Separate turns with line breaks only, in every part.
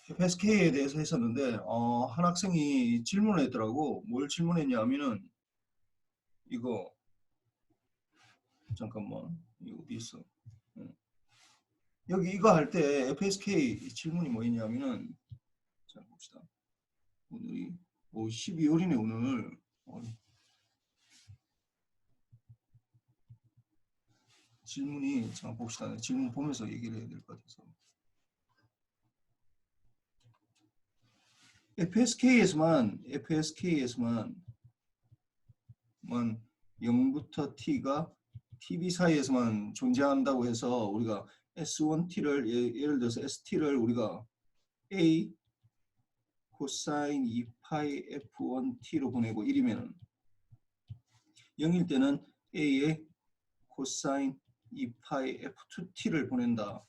FSK에 대해서 했었는데 한 학생이 질문을 했더라고. 뭘 질문했냐면은 이거 잠깐만 이거 어디 있어? 여기 이거 할 때 FSK 질문이 뭐였냐면은 자 봅시다. 오늘이 12월이네 오늘. 질문이 잠깐 봅시다. 질문 보면서 얘기를 해야 될 것 같아서. FSK에서만 0부터 T가 TB 사이에서만 존재한다고 해서 우리가 S1T를 예를 들어서 ST를 우리가 A 코사인 2파이 F1T로 보내고 1이면은 0일 때는 A의 코사인 2파이 F2T를 보낸다.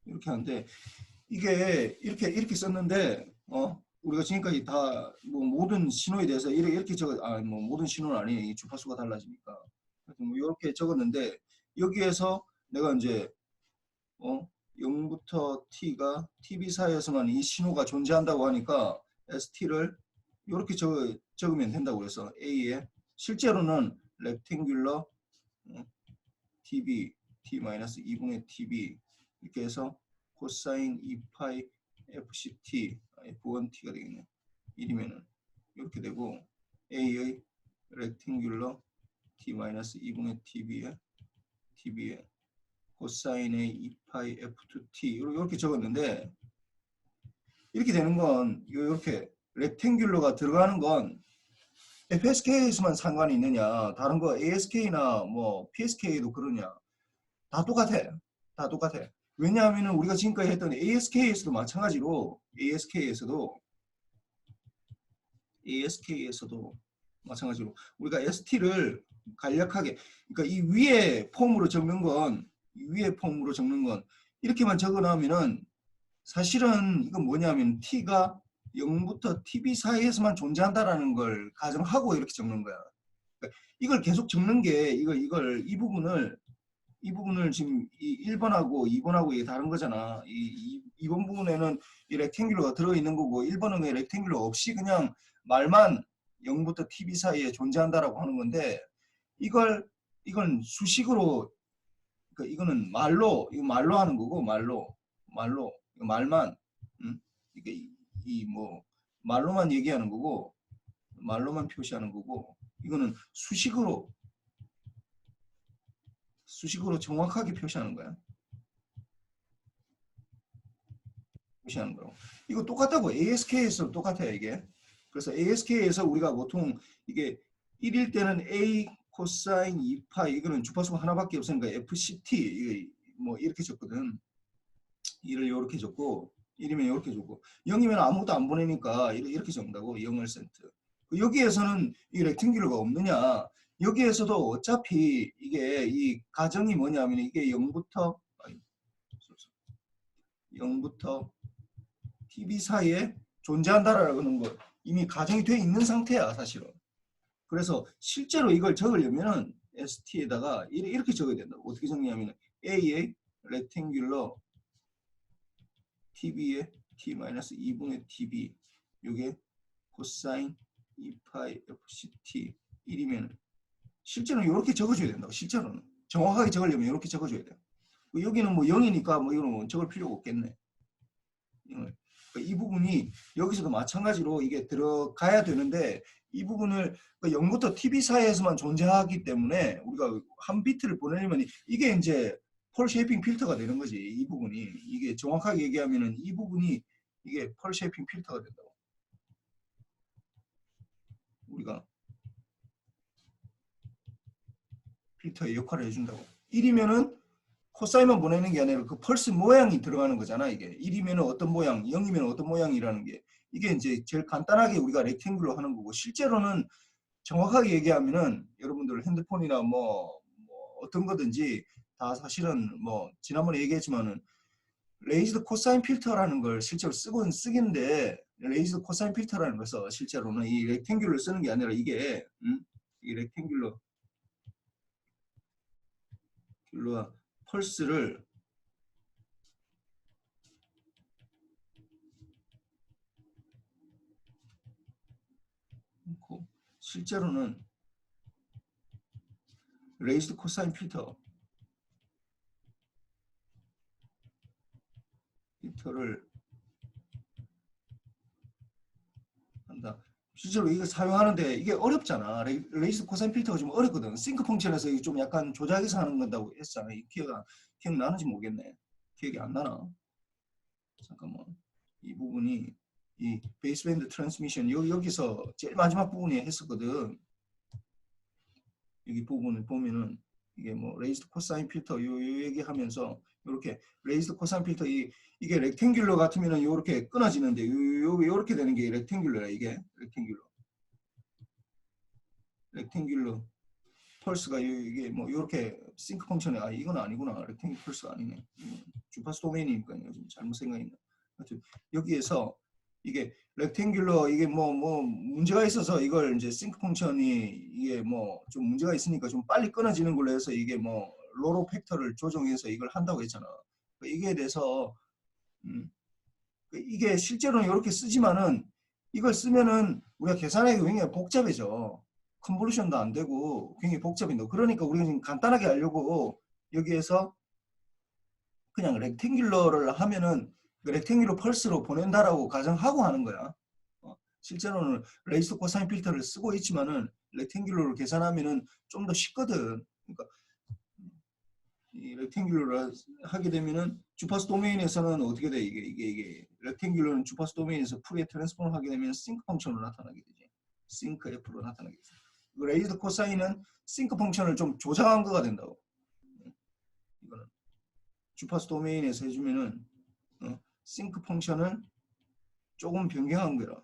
이렇게 하는데 이게 이렇게 썼는데 우리가 지금까지 다 뭐 모든 신호에 대해서 이렇게 적어 뭐 모든 신호는 아니에요. 주파수가 달라지니까. 뭐 이렇게 적었는데 여기에서 내가 이제 0부터 T가 TB 사이에서만 이 신호가 존재한다고 하니까 ST를 이렇게 적으면 된다고 그래서 A에 실제로는 렉탱귤러 TB T-2분의 TB 이렇게 해서 코사인 2파이 FCT F1T가 되겠네. 1이면은 이렇게 되고 A의 렉탱귤러 T-2분의 TB에 코사인의 2파이 F2T 이렇게 적었는데 이렇게 되는 건 이렇게 렉탱귤러가 들어가는 건 FSK에서만 상관이 있느냐 다른 거 ASK나 뭐 PSK도 그러냐 다 똑같아. 다 똑같아. 왜냐하면 우리가 지금까지 했던 ASK에서도 마찬가지로 ASK에서도 마찬가지로 우리가 ST를 간략하게 그러니까 이 위에 폼으로 적는 건 이렇게만 적어놓으면은 사실은 이건 뭐냐면 T가 0부터 TB 사이에서만 존재한다라는 걸 가정하고 이렇게 적는 거야. 그러니까 이걸 계속 적는 게 이 부분을 지금 1번하고 2번하고 이게 다른 거잖아. 2번 부분에는 이 렉탱귤러가 들어있는 거고 1번은 렉탱귤러 없이 그냥 말만 0부터 TB 사이에 존재한다라고 하는 건데 이건 수식으로 그러니까 이거는 이거 말로 하는 거고 말로 이거 말만 이게 뭐 말로만 얘기하는 거고 말로만 표시하는 거고 이거는 수식으로 정확하게 표시하는 거야. 표시하는 거라고. 이거 똑같다고 ASK에서 똑같아요 이게. 그래서 ASK에서 우리가 보통 이게 1일 때는 A 코사인 2파이 이거는 주파수가 하나밖에 없으니까 FCT 이게 뭐 이렇게 적거든. 1을 이렇게 적고 1이면 이렇게 적고 0이면 아무것도 안 보내니까 이렇게 적는다고 0을 센트. 여기에서는 이 렉탱귤러가 없느냐? 여기에서도 어차피 이게 이 가정이 뭐냐면 이게 0부터 TB 사이에 존재한다라는 거 이미 가정이 돼 있는 상태야 사실은. 그래서 실제로 이걸 적으려면은 ST에다가 이렇게 적어야 된다고. 어떻게 적냐면 A의 렉탱귤러 TB의 T-2분의 TB 이게 코사인 2파이 FCT 1이면 실제로는 이렇게 적어줘야 된다고. 실제로는 정확하게 적으려면 이렇게 적어줘야 돼요. 여기는 뭐 0이니까 뭐 이거는 뭐 적을 필요가 없겠네. 이 부분이 여기서도 마찬가지로 이게 들어가야 되는데 이 부분을 0부터 TB 사이에서만 존재하기 때문에 우리가 한 비트를 보내려면 이게 이제 펄 쉐이핑 필터가 되는 거지. 이 부분이 이게 정확하게 얘기하면은 이 부분이 이게 펄 쉐이핑 필터가 된다고. 우리가 필터의 역할을 해준다고. 1이면은 코사인만 보내는 게 아니라 그 펄스 모양이 들어가는 거잖아. 이게 1이면 어떤 모양, 0이면 어떤 모양이라는 게 이게 이제 제일 간단하게 우리가 렉탱글로 하는 거고 실제로는 정확하게 얘기하면은 여러분들 핸드폰이나 뭐 어떤 거든지 다 사실은 뭐 지난번에 얘기했지만은 레이즈드 코사인 필터라는 걸 실제로 쓰긴데 레이즈드 코사인 필터라는 것은 실제로는 이 렉탱귤러를 쓰는 게 아니라 이게 이 렉탱귤러 펄스를 실제로는 레이즈드 코사인 필터를 한다. 실제로 이거 사용하는데 이게 어렵잖아. 레이스 코사인 필터가 좀 어렵거든. 싱크 펑션에서 이게 좀 약간 조작해서 하는 건다고 했잖아. 이 기억나는지 모르겠네. 기억이 안 나나? 잠깐만. 이 부분이 이 베이스밴드 트랜스미션 여기서 제일 마지막 부분에 했었거든. 여기 부분을 보면은 이게 뭐 레이스드 코사인 필터 요 얘기하면서 이렇게 레이스드 코사인 필터 이게 렉탱귤러 같으면은 이렇게 끊어지는데 요렇게 되는 게 렉탱귤러야. 이게 렉탱귤러 펄스가 이게 뭐 이렇게 싱크 펑션에 이건 아니구나. 렉탱귤러 펄스가 아니네. 주파수 도메인이니까요. 지금 잘못 생각했네. 하여튼 여기에서 이게 렉탱귤러 이게 뭐 문제가 있어서 이걸 이제 싱크 펑션이 이게 뭐 좀 문제가 있으니까 좀 빨리 끊어지는 걸로 해서 이게 뭐 로로 팩터를 조정해서 이걸 한다고 했잖아. 이게 돼서 이게 실제로는 이렇게 쓰지만은 이걸 쓰면은 우리가 계산하기 굉장히 복잡해져. 컨볼루션도 안 되고 굉장히 복잡해져. 그러니까 우리가 지금 간단하게 하려고 여기에서 그냥 렉탱귤러를 하면은 렉탱귤러 펄스로 보낸다라고 가정하고 하는 거야. 실제로는 레이스 코사인 필터를 쓰고 있지만은 렉탱귤러로 계산하면은 좀 더 쉽거든. 그러니까 이 렉탱귤러를 하게 되면은 주파수 도메인에서는 어떻게 돼? 이게 렉탱귤러는 주파수 도메인에서 푸리에 트랜스폼을 하게 되면 싱크 펑션으로 나타나게 되지. 싱크 F로 나타나게 되지. 레이즈 코사인은 싱크 펑션을 좀 조작한 거가 된다고. 이거는 주파수 도메인에서 해주면은 싱크 펑션을 조금 변경한 거라.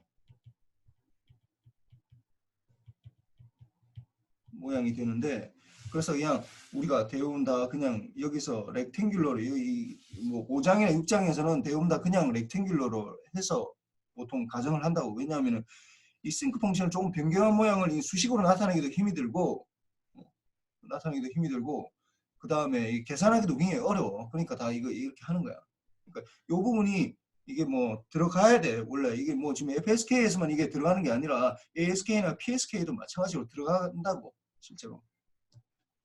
모양이 되는데 그래서 그냥 우리가 대운다 그냥 여기서 렉탱귤러로 뭐 5장이나 6장에서는 대운다 그냥 렉탱귤러로 해서 보통 가정을 한다고. 왜냐하면 이 싱크 펑션을 조금 변경한 모양을 이 수식으로 나타내기도 힘이 들고 그 다음에 계산하기도 굉장히 어려워. 그러니까 다 이렇게 하는 거야. 그러니까 이 부분이 이게 뭐 들어가야 돼. 원래 이게 뭐 지금 FSK에서만 이게 들어가는 게 아니라 ASK나 PSK도 마찬가지로 들어간다고 실제로.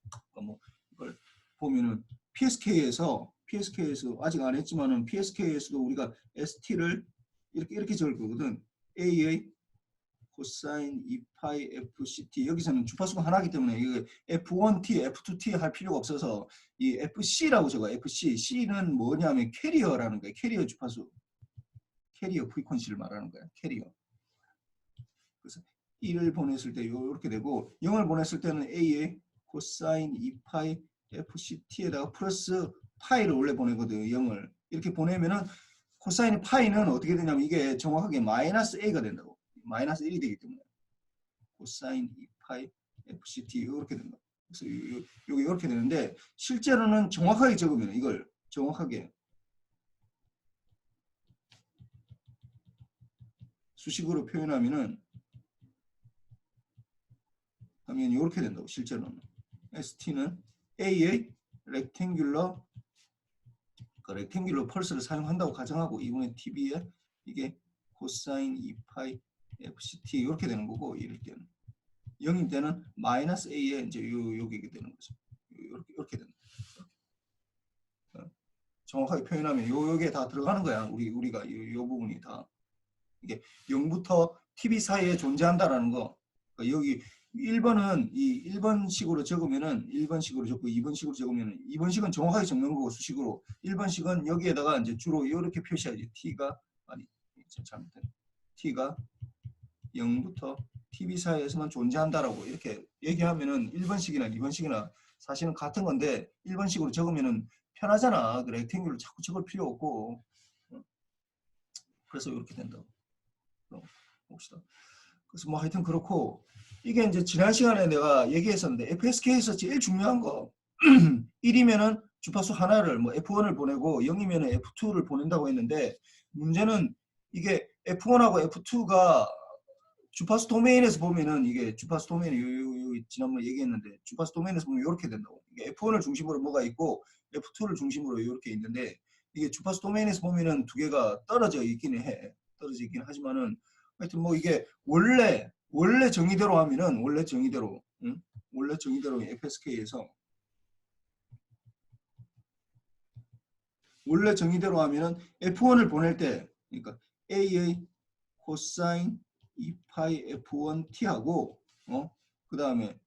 그러니까 뭐 이걸 보면은 PSK에서 아직 안 했지만은 PSK에서도 우리가 ST를 이렇게 적을 거거든. AA 코사인 2파이 FCT 여기서는 주파수가 하나이기 때문에 이거 F1T, F2T 할 필요가 없어서 이 FC라고 적어. FC. C는 뭐냐면 캐리어라는 거야. 캐리어 주파수. 캐리어 프리퀀시를 말하는 거야. 캐리어. 그래서 1을 보냈을 때 이렇게 되고 0을 보냈을 때는 A에 코사인 2파이 FCT에다가 플러스 파이를 원래 보내거든. 0을. 이렇게 보내면은 코사인 파이는 어떻게 되냐면 이게 정확하게 마이너스 A가 된다고. 마이너스 1이 되기 때문에 코사인 2파이 FCT 이렇게 된다. 그래서 여기 이렇게 되는데 실제로는 정확하게 적으면 이걸 정확하게 수식으로 표현하면은 하면 이렇게 된다고. 실제로는 ST는 A의 렉탱귤러 펄스를 사용한다고 가정하고 이번에 TV에 이게 코사인 2파이 FCT 이렇게 되는 거고 이럴 때는 0일 때는 마이너스 A에 이제 요게 되는 거죠. 이렇게 된다. 정확하게 표현하면 요게 다 들어가는 거야. 우리가 요 부분이 다 이게 0부터 TV 사이에 존재한다라는 거. 그러니까 여기 1번은 이 1번식으로 적으면은 1번식으로 적고 2번식으로 적으면은 2번식은 정확하게 적는 거고 수식으로 1번식은 여기에다가 이제 주로 이렇게 표시하지. T가 아니 잘못된 T가 0부터 TV 사이에서만 존재한다라고 이렇게 얘기하면은 1번식이나 2번식이나 사실은 같은 건데 1번식으로 적으면은 편하잖아. 그 렉탱귤을 자꾸 적을 필요 없고. 그래서 이렇게 된다고. 봅시다. 그래서 뭐 하여튼 그렇고 이게 이제 지난 시간에 내가 얘기했었는데 FSK에서 제일 중요한 거 1이면은 주파수 하나를 뭐 F1을 보내고 0이면은 F2를 보낸다고 했는데 문제는 이게 F1하고 F2가 주파수 도메인에서 보면은 이게 주파수 도메인 지난번에 얘기했는데 주파수 도메인에서 보면 이렇게 된다고. 이게 F1을 중심으로 뭐가 있고 F2를 중심으로 이렇게 있는데 이게 주파수 도메인에서 보면은 두 개가 떨어져 있기는 해. 떨어져 있긴 하지만은 하여튼 뭐 이게 원래 원래 정의대로 하면은 원래 정의대로 응? 원래 정의대로 FSK에서 원래 정의대로 하면은 F1을 보낼 때 그러니까 A의 코사인 2파이 F1T하고 그 다음에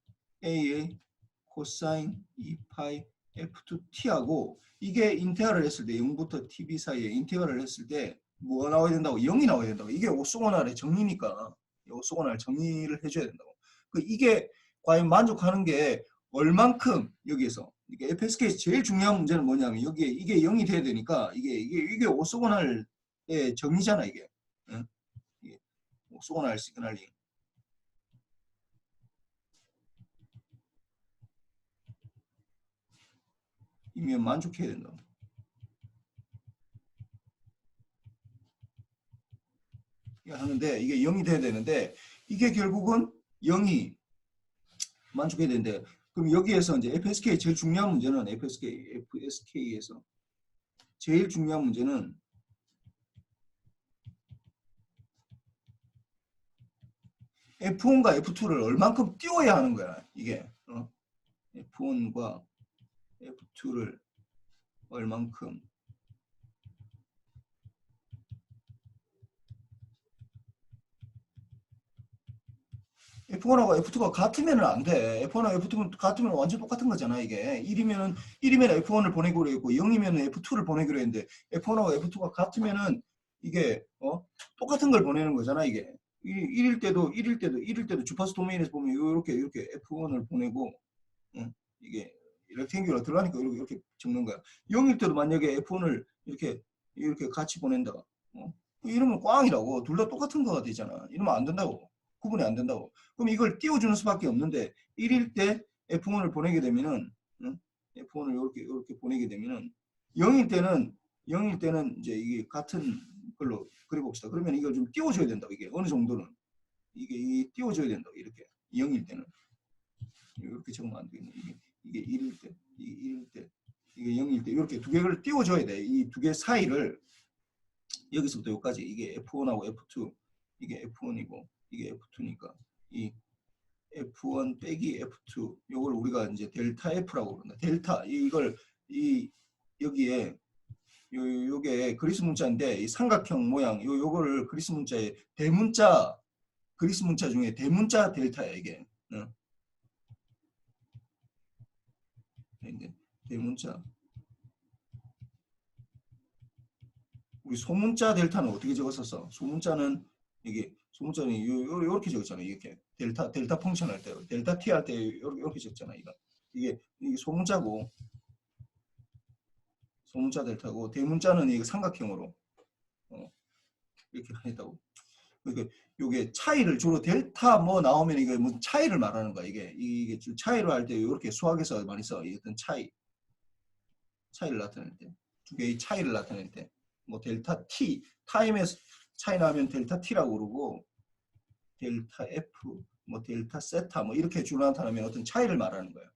A의 코사인 2파이 F2T하고 이게 인테그랄을 했을 때 0부터 TB 사이에 인테그랄을 했을 때 뭐가 나와야 된다고? 0이 나와야 된다고. 이게 오소고날의 정리니까 오소고날 정리를 해줘야 된다고. 이게 과연 만족하는 게 얼만큼 여기에서 이게 FSK에서 제일 중요한 문제는 뭐냐면 여기에 이게 0이 돼야 되니까 이게 오소고날의 정의잖아 이게. 응? 이게 오소고날 시그널링. 이면 만족해야 된다. 하는데 이게 0이 돼야 되는데 이게 결국은 0이 만족해야 되는데 그럼 여기에서 이제 FSK 제일 중요한 문제는 FSK에서 제일 중요한 문제는 F1과 F2를 얼만큼 띄워야 하는 거야 이게 F1과 F2를 얼만큼 F1하고 F2가 같으면 안 돼. F1하고 F2가 같으면 완전 똑같은 거잖아, 이게. 1이면 F1을 보내기로 했고, 0이면 F2를 보내기로 했는데, F1하고 F2가 같으면은, 이게, 똑같은 걸 보내는 거잖아, 이게. 1일 때도 주파수 도메인에서 보면, 이렇게 F1을 보내고, 이게, 렉탱귤로 들어가니까 이렇게 적는 거야. 0일 때도 만약에 F1을 이렇게 같이 보낸다. 이러면 꽝이라고. 둘 다 똑같은 거가 되잖아. 이러면 안 된다고. 구분이 안 된다고. 그럼 이걸 띄워주는 수밖에 없는데 1일 때 F1을 보내게 되면은 F1을 이렇게 보내게 되면은 0일 때는 이제 이게 같은 걸로 그려봅시다. 그러면 이걸 좀 띄워줘야 된다. 이게 어느 정도는 이게 띄워줘야 된다. 이렇게 0일 때는 이렇게 적으면 안 되겠네. 이게 1일 때, 이게 1일 때, 이게 0일 때 이렇게 두 개를 띄워줘야 돼. 이 두 개 사이를 여기서부터 여기까지 이게 F1하고 F2 이게 F1이고 이게 F2니까 이 F1 빼기 F2 요걸 우리가 이제 델타 F라고 그런다. 델타 이걸 이 여기에 요게 그리스 문자인데 이 삼각형 모양 요거를 그리스 문자의 대문자 그리스 문자 중에 대문자 델타야 이게. 대문자 우리 소문자 델타는 어떻게 적었었어? 소문자는 이게 소문자는 이렇게 적었잖아. 이렇게 델타 펑션 할 때, 델타 t 할 때 이렇게 적잖아. 이게 소문자 델타고 대문자는 이게 삼각형으로 이렇게 했다고. 그러니까 이게 차이를 주로 델타 뭐 나오면 이게 무슨 차이를 말하는 거야. 이게 차이를 할 때 이렇게 수학에서 많이 써. 이 어떤 차이를 나타낼 때, 두 개의 차이를 나타낼 때, 뭐 델타 t 타임에서 차이 나면 델타 t라고 그러고 델타 f, 뭐 델타 세타 뭐 이렇게 주로 나타나면 어떤 차이를 말하는 거예요.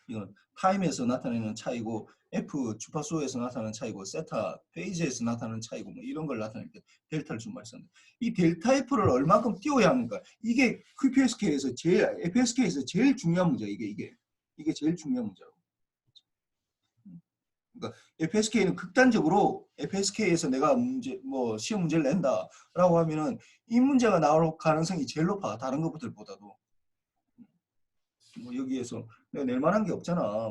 이건 타임에서 나타내는 차이고 f 주파수에서 나타나는 차이고 세타 페이지에서 나타나는 차이고 뭐 이런 걸 나타낼 때 델타를 좀 말씀드립니다. 이 델타 f를 얼마큼 띄워야 하는가? 이게 QPSK에서 FSK에서 제일 중요한 문제야. 이게 제일 중요한 문제라고. 그러니까 FSK는 극단적으로 FSK에서 내가 시험 문제를 낸다라고 하면은 이 문제가 나올 가능성이 제일 높아. 다른 것들보다도. 뭐 여기에서 내가 낼 만한 게 없잖아.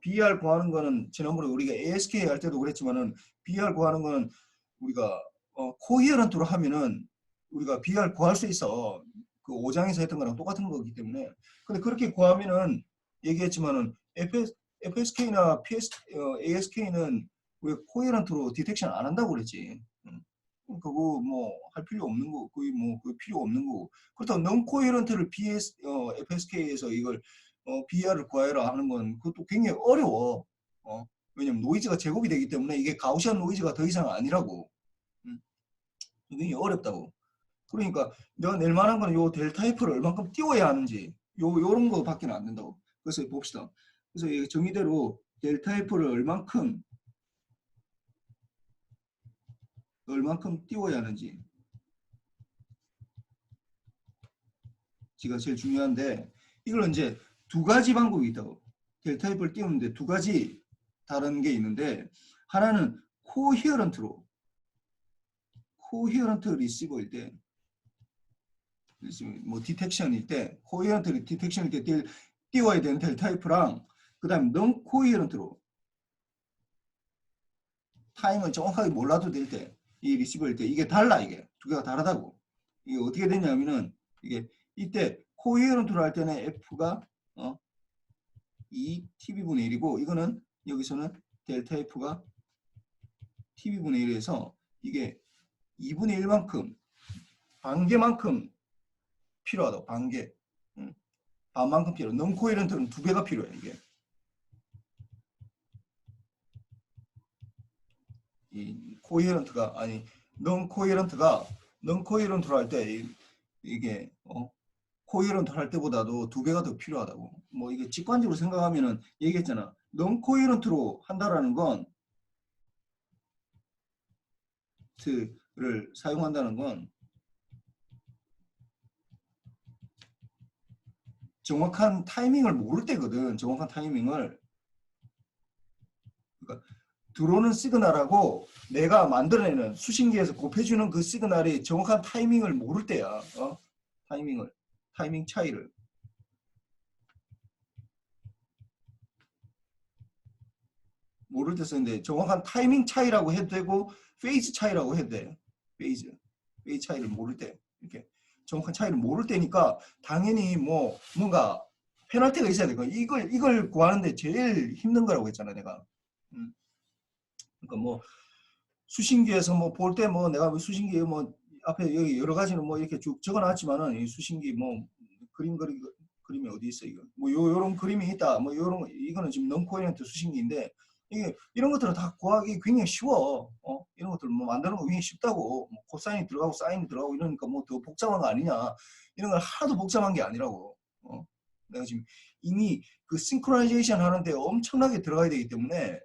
BR 구하는 거는 지난번에 우리가 ASK 할 때도 그랬지만은 BR 구하는 거는 우리가 코히어런트로 하면은 우리가 BR 구할 수 있어. 그 5장에서 했던 거랑 똑같은 거기 때문에. 근데 그렇게 구하면은 얘기했지만은 FSK나 ASK는 우리가 코히어런트로 디텍션 안 한다고 그랬지. 그거 뭐 할 필요 없는 거 거의 필요 없는 거고 그렇다고 non-coherent를 FSK에서 이걸 BR을 구하라 하는 건 그것도 굉장히 어려워. 왜냐면 노이즈가 제곱이 되기 때문에 이게 가우시안 노이즈가 더 이상 아니라고. 굉장히 어렵다고. 그러니까 내가 낼 만한 거는 요 델타 F를 얼만큼 띄워야 하는지 요런 거밖에 안 된다고. 그래서 봅시다. 그래서 정의대로 델타 F를 얼만큼 띄워야 하는지 지가 제일 중요한데 이걸 이제 두 가지 방법이 있다고. 델타 F를 띄우는데 두 가지 다른 게 있는데 하나는 코히어런트로 코히어런트 리시버일 때 뭐 디텍션일 때 코히어런트 디텍션일 때 띄워야 되는 델타 F랑 그 다음에 넌 코히어런트로 타임을 정확하게 몰라도 될 때 이 리시버일 때 이게 달라. 이게 두 개가 다르다고. 이게 어떻게 되냐면은 이게 이때 코히어런트로 할 때는 F가 2 TV분의 1이고 이거는 여기서는 델타 F가 TV분의 1에서 이게 2분의 1만큼 반개만큼 필요하다고. 반개. 반만큼 필요해. 넌 코헤런트는 두 배가 필요해. 이게. 이 코헤런트가 아니 넌 코헤런트로 할 때 이게 코헤런트 할 때보다도 두 배가 더 필요하다고. 뭐 이게 직관적으로 생각하면은 얘기했잖아. 넌 코헤런트로 한다라는 건 를 사용한다는 건 정확한 타이밍을 모를 때거든. 정확한 타이밍을. 그러니까 들어오는 시그널하고 내가 만들어내는 수신기에서 곱해주는 그 시그널이 정확한 타이밍을 모를 때야. 타이밍 차이를. 모를 때 쓰는데 정확한 타이밍 차이라고 해도 되고 페이즈 차이라고 해도 돼. 페이즈 차이를 모를 때. 이렇게 정확한 차이를 모를 때니까 당연히 뭐 뭔가 페널티가 있어야 되고 이걸 구하는데 제일 힘든 거라고 했잖아 내가. 그러니까 뭐 수신기에서 뭐 볼 때 뭐 내가 수신기에 뭐 앞에 여기 여러 가지는 뭐 이렇게 쭉 적어놨지만은 이 수신기 뭐 그림이 어디 있어 이거 뭐 요런 그림이 있다 뭐 요런 이거는 지금 non-coherent 수신기인데 이게 이런 것들은 다 구하기 굉장히 쉬워. 이런 것들 뭐 만드는 거 굉장히 쉽다고. 뭐 코사인이 들어가고 사인이 들어가고 이러니까 뭐 더 복잡한 거 아니냐. 이런 걸 하나도 복잡한 게 아니라고. 내가 지금 이미 그 싱크로나이제이션 하는데 엄청나게 들어가야 되기 때문에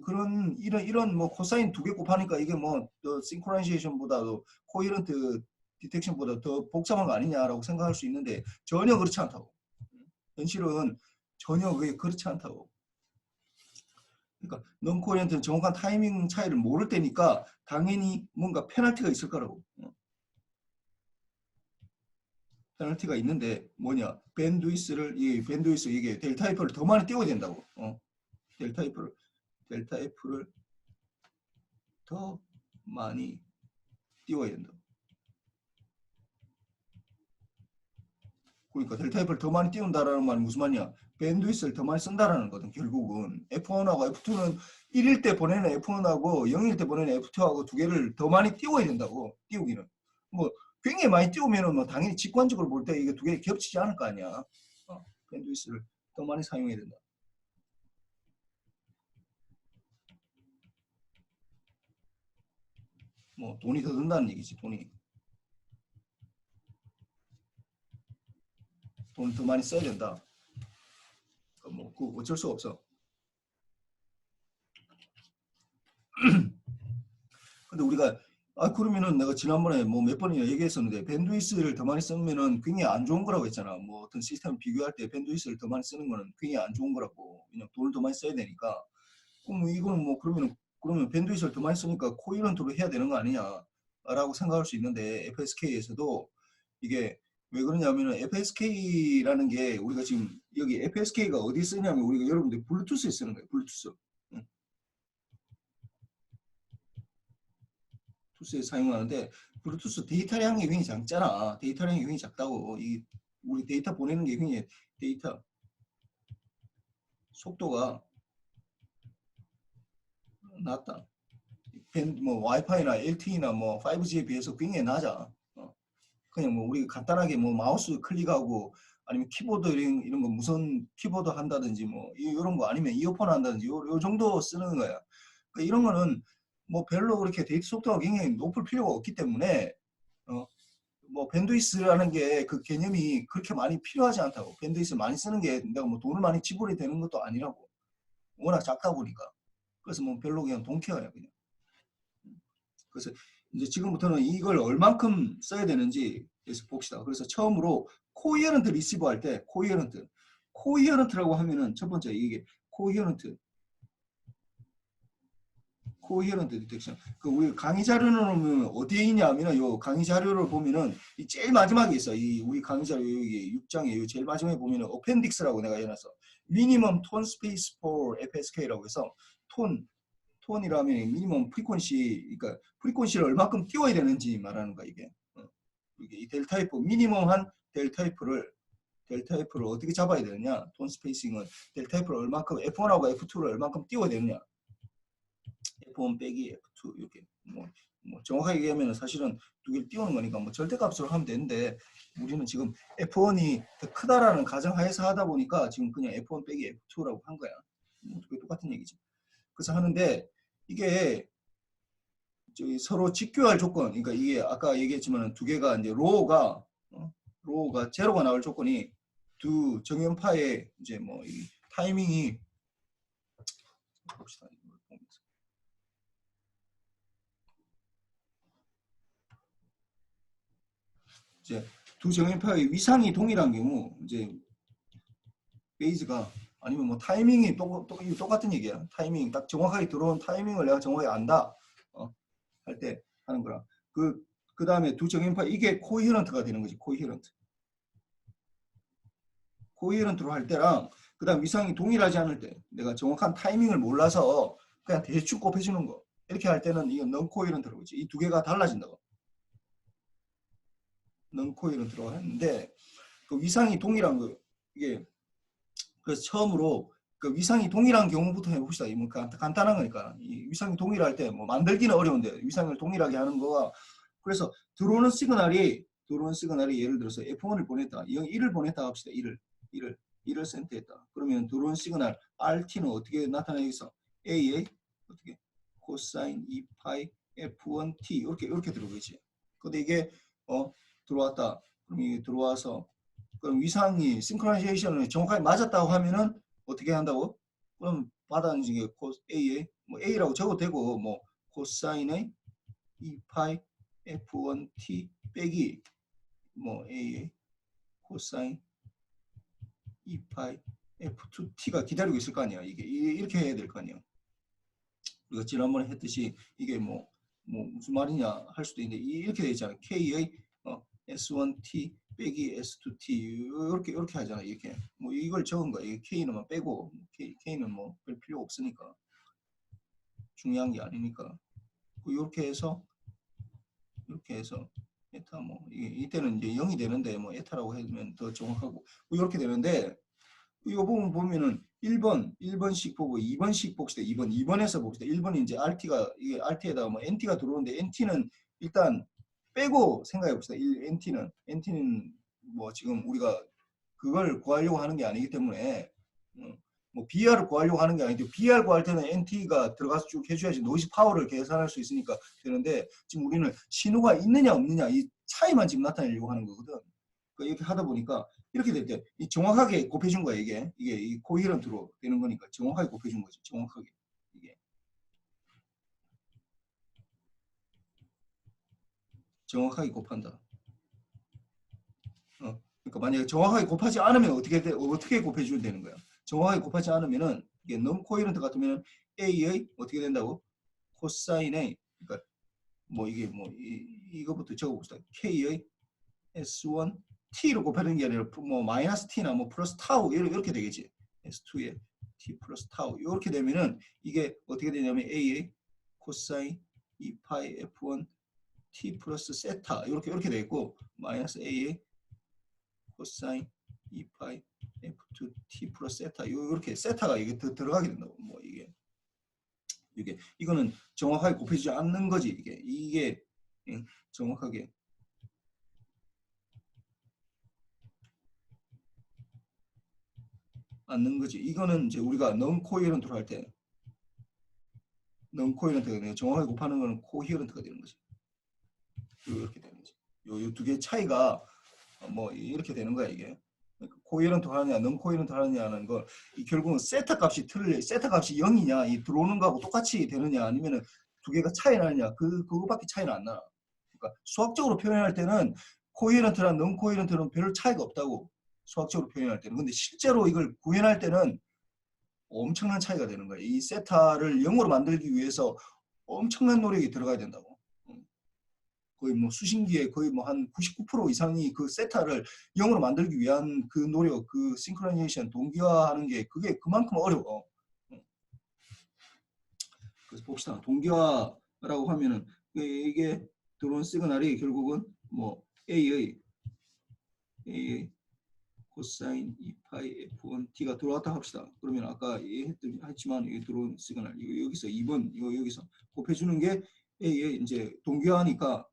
그런 이런 뭐 코사인 두 개 곱하니까 이게 뭐 더 싱크로나이제이션보다도 코헤런트 디텍션보다 더 복잡한 거 아니냐라고 생각할 수 있는데 전혀 그렇지 않다고. 현실은 전혀 그게 그렇지 않다고. 그러니까 non 코헤런트는 정확한 타이밍 차이를 모를 때니까 당연히 뭔가 페널티가 있을 거라고. 페널티가 있는데 뭐냐? 밴드위스 이게 델타 F를 더 많이 띄워야 된다고. 델타 F를 더 많이 띄워야 된다. 그러니까 델타 F를 더 많이 띄운다라는 말은 무슨 말이냐? 밴드위스를 더 많이 쓴다라는 거든. 결국은 F1하고 F2는 1일 때 보내는 F1하고 0일 때 보내는 F2하고 두 개를 더 많이 띄워야 된다고. 띄우기는. 뭐 굉장히 많이 띄우면은 뭐 당연히 직관적으로 볼 때 이게 두 개 겹치지 않을 거 아니야. 밴드위스를 더 많이 사용해야 된다. 뭐 돈이 더 든다는 얘기지. 돈을 더 많이 써야 된다. 뭐 어쩔 수 없어. 근데 우리가 그러면은 내가 지난번에 뭐 몇 번이나 얘기했었는데 밴드위스를 더 많이 쓰면은 굉장히 안 좋은 거라고 했잖아. 뭐 어떤 시스템을 비교할 때 밴드위스를 더 많이 쓰는 거는 굉장히 안 좋은 거라고. 왜냐면 돈을 더 많이 써야 되니까. 그럼 이거는 뭐 그러면 밴드위스를 더 많이 쓰니까 코일런트로 해야 되는 거 아니냐라고 생각할 수 있는데 FSK에서도 이게 왜 그러냐면은 FSK라는 게 우리가 지금 여기 FSK가 어디 쓰냐면 우리가 여러분들 블루투스에 쓰는 거예요. 블루투스. 투스에 사용하는데 블루투스 데이터량이 굉장히 작잖아. 데이터량이 굉장히 작다고. 우리 데이터 보내는 게 굉장히 데이터 속도가 낮다. 뭐 와이파이나 LTE나 뭐 5G에 비해서 굉장히 낮아. 그냥 뭐 우리 간단하게 뭐 마우스 클릭하고 아니면 키보드 이런 거 무선 키보드 한다든지 뭐 이런 거 아니면 이어폰 한다든지 요 정도 쓰는 거야. 그러니까 이런 거는 뭐 별로 그렇게 데이터 속도가 굉장히 높을 필요가 없기 때문에 뭐 밴드위스라는 게 그 개념이 그렇게 많이 필요하지 않다고. 밴드위스 많이 쓰는 게 내가 뭐 돈을 많이 지불이 되는 것도 아니라고. 워낙 작다 보니까. 그래서 뭐 별로 그냥 동케어야 그냥. 그래서 이제 지금부터는 이걸 얼만큼 써야 되는지 봅시다. 그래서 처음으로 코히어런트 리시버 할 때 코히어런트라고 하면은 첫 번째 이게 코히어런트 디텍션. 그 우리 강의 자료를 보면 어디에 있냐면은 요 강의 자료를 보면은 이 제일 마지막에 있어. 이 우리 강의 자료 여기 6장에 제일 마지막에 보면은 어펜딕스라고 내가 해놨어. 미니멈 톤 스페이스 for FSK라고 해서 톤이라면 미니멈 프리퀀시, 그러니까 프리퀀시를 얼마큼 띄워야 되는지 말하는 거야 이게. 이게 이 델타 F 미니멈한 델타 F를 어떻게 잡아야 되느냐? 톤 스페이싱은 델타 F를 얼마큼 F1하고 F2를 얼마큼 띄워야 되느냐? F1 빼기 F2 이렇게 뭐 정확하게 얘기하면 사실은 두 개를 띄우는 거니까 뭐 절대값으로 하면 되는데 우리는 지금 F1이 더 크다라는 가정하에서 하다 보니까 지금 그냥 F1 빼기 F2라고 한 거야. 뭐 똑같은 얘기지. 그래서 하는데 이게 서로 직교할 조건, 그러니까 이게 아까 얘기했지만 두 개가 이제 로우가 제로가 나올 조건이 두 정연파의 이제 뭐 이 타이밍이 봅시다. 이제 두 정연파의 위상이 동일한 경우 이제 베이즈가 아니면 뭐 타이밍이 똑같은 얘기야. 타이밍 딱 정확하게 들어온 타이밍을 내가 정확하게 안다 할 때 하는 거라. 그 다음에 두 정연파 이게 코히런트가 되는 거지. 코히런트로 할 때랑 그 다음 위상이 동일하지 않을 때 내가 정확한 타이밍을 몰라서 그냥 대충 곱해주는 거 이렇게 할 때는 이건 넌코히런트라고 하지. 이 두 개가 달라진다고. 넌코히런트라고 하는데 그 위상이 동일한 거 이게 그래서 처음으로 그 위상이 동일한 경우부터 해봅시다. 이건 간단한 거니까. 이 위상이 동일할 때 뭐 만들기는 어려운데 위상을 동일하게 하는 거가 그래서 들어오는 시그널이 예를 들어서 F1을 보냈다. 1을 보냈다 합시다. 1을 센터했다. 그러면 들어온 시그널 RT는 어떻게 나타내겠어? A에 어떻게 코사인 2파이 F1T 이렇게 들어오겠지. 근데 이게 들어왔다. 그럼 이게 들어와서 그럼 위상이 싱크로나이제이션을 정확하게 맞았다고 하면은 어떻게 한다고? 그럼 받아는 중에 A에 뭐 A라고 적어도 되고 뭐 코사인의 2파이 F1T 빼기 뭐 A의 코사인 2파이 F2T가 기다리고 있을 거 아니야. 이게 이렇게 해야 될 거 아니야. 우리가 지난번에 했듯이 이게 뭐 무슨 말이냐 할 수도 있는데 이렇게 돼 있잖아. K의 S1T 빼기 S2T 이렇게 하잖아. 이렇게 뭐 이걸 적은 거야. 이게 K는 빼고 K는 뭐 별 필요 없으니까 중요한 게 아니니까 이렇게 해서 에타 뭐 이때는 이제 0이 되는데 뭐 에타라고 해주면 더 정확하고 이렇게 되는데 이거 보면은 1번씩 보고 2번씩 봅시다. 2번에서 봅시다. 1번이 이제 이게 RT에다가 뭐 NT가 들어오는데 NT는 일단 빼고 생각해 봅시다. NT는 뭐 지금 우리가 그걸 구하려고 하는 게 아니기 때문에 뭐 BR을 구하려고 하는 게 아닌데 BR 구할 때는 NT가 들어가서 쭉 해줘야지 노이즈 파워를 계산할 수 있으니까 되는데 지금 우리는 신호가 있느냐 없느냐 이 차이만 지금 나타내려고 하는 거거든. 이렇게 하다 보니까 이렇게 될 때 정확하게 곱해준 거야 이게 이 코히런트로 되는 거니까 정확하게 곱해준 거지. 정확하게 이게 정확하게 곱한다. 그러니까 만약에 정확하게 곱하지 않으면 어떻게 곱해주면 되는 거야. 정확하게 곱하지 않으면은 이게 non 코히런트 같으면 A의 어떻게 된다고? 코사인의 그러니까 뭐 이게 뭐 이거부터 적어봅시다. K의 S1 T로 곱하는 게 아니라 뭐 마이너스 T나 뭐 플러스 타우 이렇게 되겠지. S2의 T 플러스 타우 이렇게 되면은 이게 어떻게 되냐면 A의 코사인 2파이 F1 T 플러스 세타 이렇게 되겠고 마이너스 A의 코사인 2파이 F2 T 플러스 세타 이렇게 세타가 이게 들어가게 된다고. 뭐 이거는 정확하게 곱해지지 않는 거지. 이게 정확하게 않는 거지. 이거는 이제 우리가 non 코히런트로 할 때 non 코히런트가 되는 정확하게 곱하는 거는 코히런트가 되는 거지. 이렇게 되는 거지. 요 두 개 차이가 뭐 이렇게 되는 거야 이게. 코히런트 하느냐, non 코히런트 하느냐는 걸 결국은 세타 값이 틀려. 세타 값이 0이냐, 이 들어오는 거하고 똑같이 되느냐, 아니면은 두 개가 차이 나느냐? 그거밖에 차이는 안 나. 그러니까 수학적으로 표현할 때는 코헤런트랑 넌 코헤런트는 별 차이가 없다고. 수학적으로 표현할 때는. 근데 실제로 이걸 구현할 때는 엄청난 차이가 되는 거예요. 이 세타를 0으로 만들기 위해서 엄청난 노력이 들어가야 된다고. 거의 뭐 수신기에 거의 뭐 한 99% 이상이 그 세타를 0으로 만들기 위한 그 노력, 그 싱크로나이제이션, 동기화하는 게 그게 그만큼 어려워. 그래서 봅시다. 동기화라고 하면은 이게 들어온 시그널이 결국은 뭐 A의 코사인 2파이 F1T가 들어왔다 합시다. 그러면 아까 했지만 이게 들어온 시그널 여기서 2번 여기서 곱해주는 게 A의 이제 동기화니까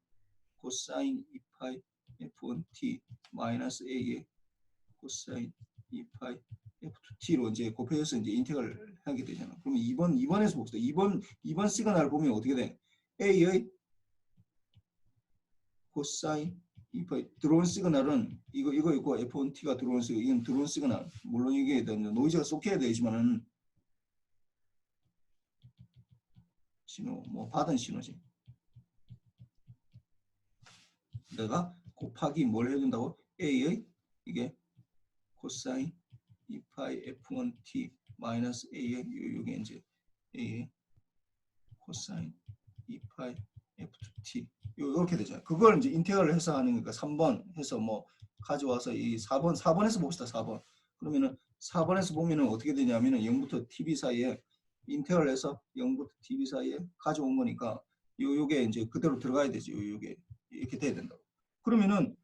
코사인 2파이 F1T 마이너스 A의 코사인 2파이 F2T로 이제 곱해져서 이제 인테그랄을 하게 되잖아. 그러면 2번에서 봅시다. 2번 시그널 보면 어떻게 돼? A의 코사인 2파이 들어온 시그널은 이거 있고 F1T가 들어온 시그널, 이건 들어온 시그널. 물론 이게 노이즈가 쏙해야 되지만은 신호 뭐 받은 신호지. 내가 곱하기 뭘 해준다고? A의 이게 코사인 2파이 F1T 마이너스 A의 요게 이제 A의 코사인 2파이 F2T 이렇게 되잖아요. 그걸 이제 인테그랄을 해서 하는 거니까 3번 해서 뭐 가져와서 이 4번에서 봅시다. 4번. 그러면은 4번에서 보면은 어떻게 되냐면은 0부터 tb 사이에 인테그랄 해서 0부터 tb 사이에 가져온 거니까 요게 이제 그대로 들어가야 되죠. 요게 이렇게 돼야 된다고. 그러면은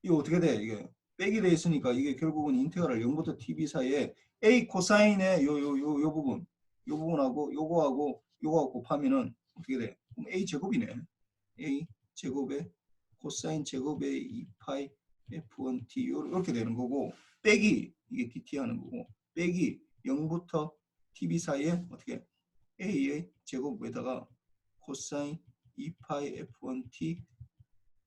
이거 어떻게 돼? 이게 빼기 돼 있으니까 이게 결국은 인테그랄 0부터 tb 사이에 a 코사인의 요 부분, 요 부분하고 요거하고 곱하면은 어떻게 돼? 그럼 a 제곱이네. a 제곱에 코사인 제곱의 2파이 f1t 이렇게 되는 거고 빼기 이게 dt 하는 거고 빼기 0부터 tb 사이에 어떻게 a의 제곱에다가 코사인 2파이 f1t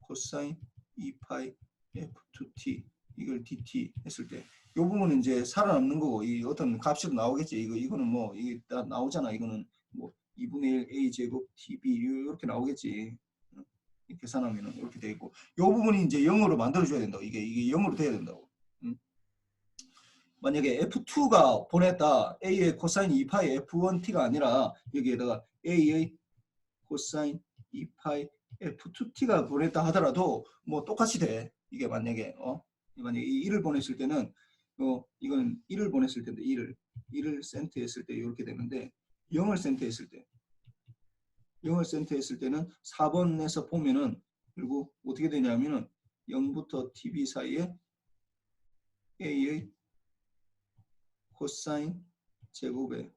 코사인 2파이 f2t 이걸 dt 했을 때 이 부분은 이제 살아남는 거고 이 어떤 값으로 나오겠지. 이거는 뭐 이게 다 나오잖아. 이거는 뭐 2분의 1 a 제곱 tb 이렇게 나오겠지. 이렇게 계산하면은 이렇게 돼 있고 이 부분이 이제 0으로 만들어줘야 된다고. 이게 0으로 돼야 된다고. 만약에 F2가 보냈다 A의 코사인 2파이 F1T가 아니라 여기에다가 A의 코사인 2파이 F2T가 보냈다 하더라도 뭐 똑같이 돼. 이게 만약에 만약에 1을 보냈을 때는 이건 1을 보냈을 텐데 1을 센터했을 때 이렇게 되는데 0을 센터했을 때 0을 센터했을 때는 4번에서 보면은 그리고 어떻게 되냐면은 0부터 tb 사이에 A의 코사인 제곱에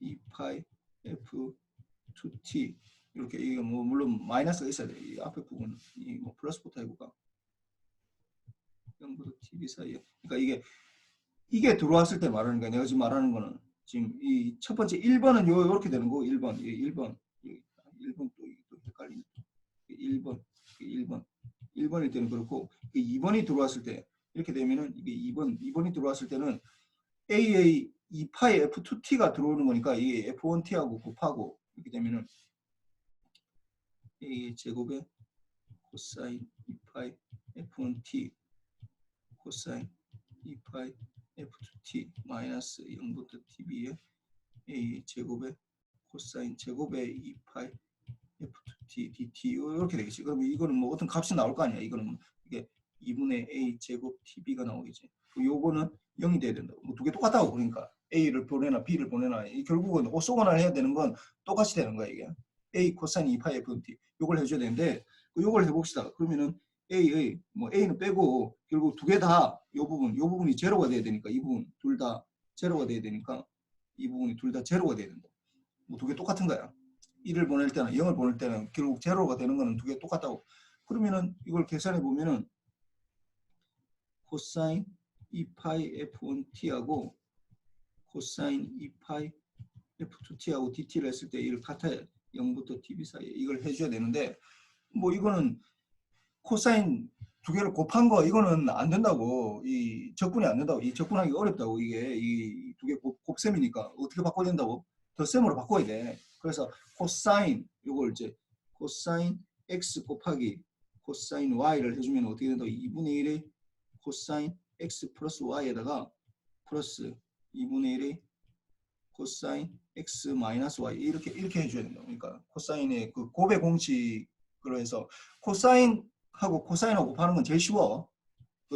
2파이 F2T 이렇게 이게 뭐 물론 마이너스가 있어야 돼. 이 앞에 부분 이뭐 플러스부터 해볼까? 0부터 tb 사이에 그러니까 이게 들어왔을 때 말하는 거야. 내가 지금 말하는 거는 지금 이 첫 번째 1번은 요렇게 되는 거고 1번 또 헷갈리네. 1번일 때는 그렇고 2번이 들어왔을 때 이렇게 되면은 이게 2번이 들어왔을 때는 A의 2파이 F2T가 들어오는 거니까 이게 F1T하고 곱하고 이렇게 되면은 A 제곱에 코사인 2파이 F1T 코사인 2파이 F2T 마이너스 0부터 TB에 A 제곱에 코사인 제곱에 2파이 F2T dt 이렇게 되겠지. 그러면 이거는 뭐 어떤 값이 나올 거 아니야. 이거는 이게 2분의 A 제곱 TB가 나오겠지. 요거는 0이 돼야 된다. 뭐 두 개 똑같다고 그러니까 A를 보내나 B를 보내나 결국은 오소건을 해야 되는 건 똑같이 되는 거야 이게. A 코사인 2파이 F1T 요걸 해줘야 되는데 요걸 해봅시다. 그러면은 A의 뭐 A는 빼고 결국 두 개 다 요 부분이 제로가 돼야 되니까 이 부분 둘 다 제로가 돼야 되니까 이 부분이 둘 다 제로가 돼야 된다. 뭐 두 개 똑같은 거야. 1을 보낼 때는 0을 보낼 때는 결국 제로가 되는 거는 두 개 똑같다고. 그러면은 이걸 계산해 보면은 코사인 2파이 F1T하고 코사인 2파이 F2T하고 DT를 했을 때 이걸 같아요. 0부터 TB 사이에 이걸 해줘야 되는데 뭐 이거는 코사인 두 개를 곱한 거 이거는 안 된다고. 이 적분이 안 된다고. 이 적분하기 어렵다고. 이게 이 두 개 곱셈이니까 어떻게 바꿔야 된다고? 덧셈으로 바꿔야 돼. 그래서 코사인 요걸 이제 코사인 x 곱하기 코사인 y를 해주면 어떻게 된다? 2분의 1의 코사인 x 플러스 y에다가 플러스 2분의 1의 코사인 x 마이너스 y 이렇게 해줘야 된다. 그러니까 코사인의 그 곱의 공식으로 해서 코사인하고 코사인하고 곱하는 건 제일 쉬워.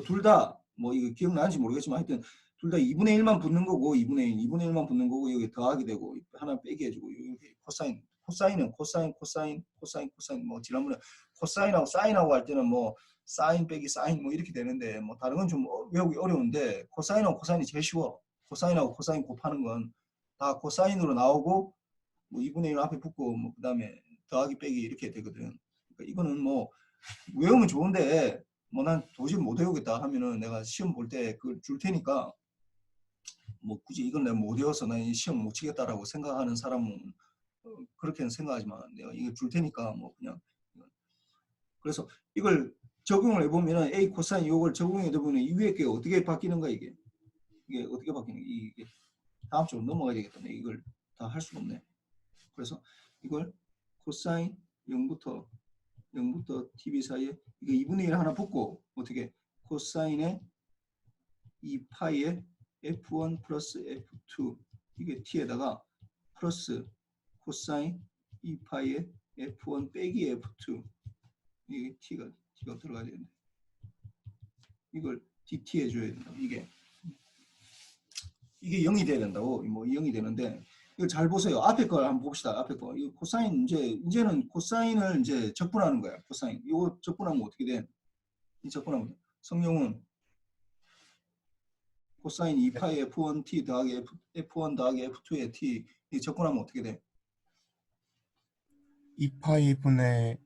둘 다 뭐 이거 기억나는지 모르겠지만 하여튼 둘 다 2분의 1만 붙는 거고 2분의 1만 붙는 거고 여기 더하기 되고 하나 빼기 해주고 이렇게 코사인은 코사인 뭐 지난번에 코사인하고 사인하고 할 때는 뭐 사인 빼기 사인 뭐 이렇게 되는데 뭐 다른 건 좀 외우기 어려운데 코사인하고 코사인이 제일 쉬워. 코사인하고 코사인 곱하는 건 다 코사인으로 나오고 뭐 2분의 1 앞에 붙고 뭐 그다음에 더하기 빼기 이렇게 되거든. 그러니까 이거는 뭐 외우면 좋은데 뭐 난 도저히 못 외우겠다 하면은 내가 시험 볼 때 그걸 줄 테니까 뭐 굳이 이건 내가 못 외워서 난 시험 못 치겠다라고 생각하는 사람은 그렇게는 생각하지 마. 내가 이거 줄 테니까 뭐 그냥 그래서 이걸 적용을 해보면은 A 코사인 이걸 적용해 보면 이 위에 게 어떻게 바뀌는가 이게 어떻게 바뀌는 이게 다음 주로 넘어가야 되겠다. 이걸 다 할 수가 없네. 그래서 이걸 코사인 0부터 tb 사이에 이게 2분의 1 하나 붙고 어떻게 코사인의 2파이의 f1 플러스 f2 이게 t에다가 플러스 코사인 2파이의 f1 빼기 f2 이게 t가 들어가야 되는데 이걸 dt 해줘야 된다. 이게 0이 돼야 된다고 뭐 0이 되는데 이거 잘 보세요. 앞에 걸 한번 봅시다. 앞에 거. 이 코사인 이제는 코사인을 이제 적분하는 거야. 코사인. 이거 적분하면 어떻게 돼? 이 적분하면 성용은 코사인 2파이 f1t 더하기 f1 더하기 f2의 t 이 적분하면 어떻게 돼?
2파이 분의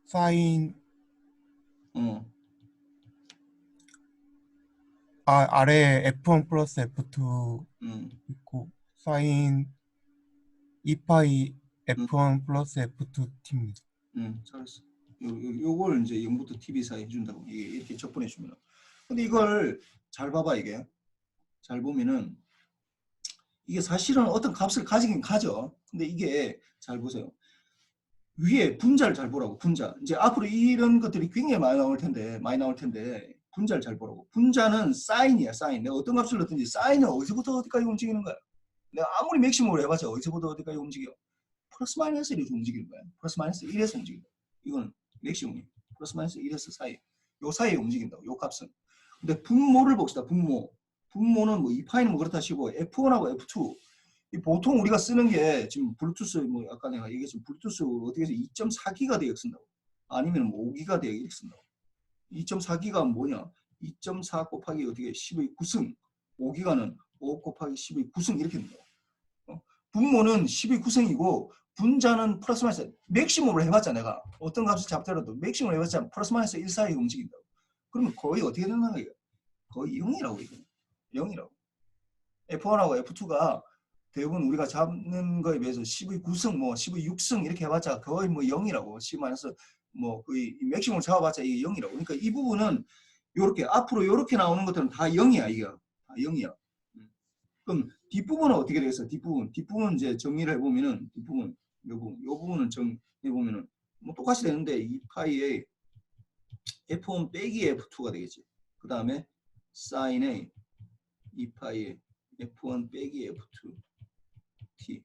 사인 아래에 f1 플러스 f2 있고 사인 2파이 f1 플러스 f2t입니다.
잘했어. 요걸 이제 0부터 tb 사이 해준다고 이렇게 적분해 주면. 근데 이걸 잘 봐봐 이게. 잘 보면은 이게 사실은 어떤 값을 가지긴 가져. 근데 이게 잘 보세요. 위에 분자를 잘 보라고. 분자. 이제 앞으로 이런 것들이 굉장히 많이 나올 텐데 분자를 잘 보라고. 분자는 사인이야. 사인. 내가 어떤 값을 넣든지 사인은 어디서부터 어디까지 움직이는 거야. 내가 아무리 맥시멈으로 해봤자 어디서부터 어디까지 움직여. 플러스 마이너스 1에서 움직이는 거야. 플러스 마이너스 1에서 움직인다. 이건 맥시멈이. 플러스 마이너스 1에서 사이. 요 사이에 움직인다고. 요 값은. 근데 분모를 봅시다. 분모는 뭐 2파이는 뭐 그렇다 치고 F1하고 F2 보통 우리가 쓰는 게 지금 블루투스 뭐 아까 내가 얘기했지만 블루투스 어떻게 해서 2.4기가 대역 쓴다고 아니면 뭐 5기가 대역 쓴다고 2.4기가 뭐냐 2.4 곱하기 어떻게 10의 9승 5기가는 5 곱하기 10의 9승 이렇게 된다고 분모는 10의 9승이고 분자는 플러스 마이너스 맥시멈으로 해봤자 내가 어떤 값을 잡더라도 맥시멈으로 해봤자 플러스 마이너스 1 사이에 움직인다고 그러면 거의 어떻게 된다는 거예요 거의 0이라고 이거 0이라고 F1하고 F2가 대부분 우리가 잡는 거에 비해서 10의 9승, 뭐 10의 6승 이렇게 해봤자 거의 뭐 0이라고 10 마이너스 뭐 거의 맥시멈을 잡아봤자 이게 0이라고 그러니까 이 부분은 요렇게 앞으로 요렇게 나오는 것들은 다 0이야 이게 다 0이야 그럼 뒷부분은 어떻게 되겠어 뒷부분 이제 정리를 해보면은 뒷부분 요 부분은 정리해보면은 뭐 똑같이 되는데 2파이의 F1 빼기 F2가 되겠지 그 다음에 사인의 2파이의 F1 빼기 F2 T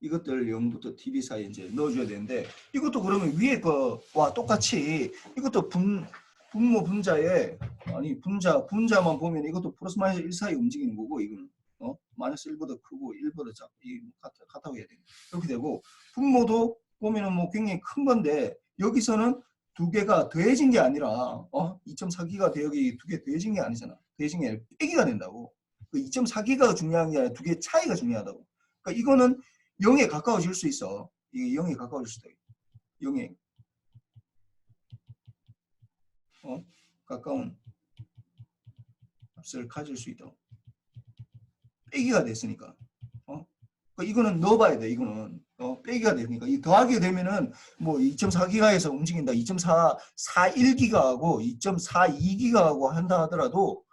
이것들 0부터 tb 사이에 이제 넣어줘야 되는데 이것도 그러면 위에 거와 똑같이 이것도 분모 분자에 아니 분자만 보면 이것도 플러스 마이너스 1 사이 움직이는 거고 이거는 마이너스 1보다 크고 1보다 작고 이 같다고 해야 돼 이렇게 되고 분모도 보면은 뭐 굉장히 큰 건데 여기서는 두 개가 더해진 게 아니라 2.4기가 대역이 두 개 더해진 게 아니잖아 더해진 게 아니라 빼기가 된다고 그 2.4기가 중요한 게 아니라 두 개의 차이가 중요하다고 그러니까 이거는 0에 가까워질 수 있어. 이게 0에 가까워질 수도 있어. 0에 가까운 값을 가질 수 있다고. 빼기가 됐으니까. 그러니까 이거는 넣어봐야 돼. 이거는 빼기가 되니까 이 더하게 되면은 뭐 2.4기가에서 움직인다. 2.441기가하고 2.42기가하고 한다 하더라도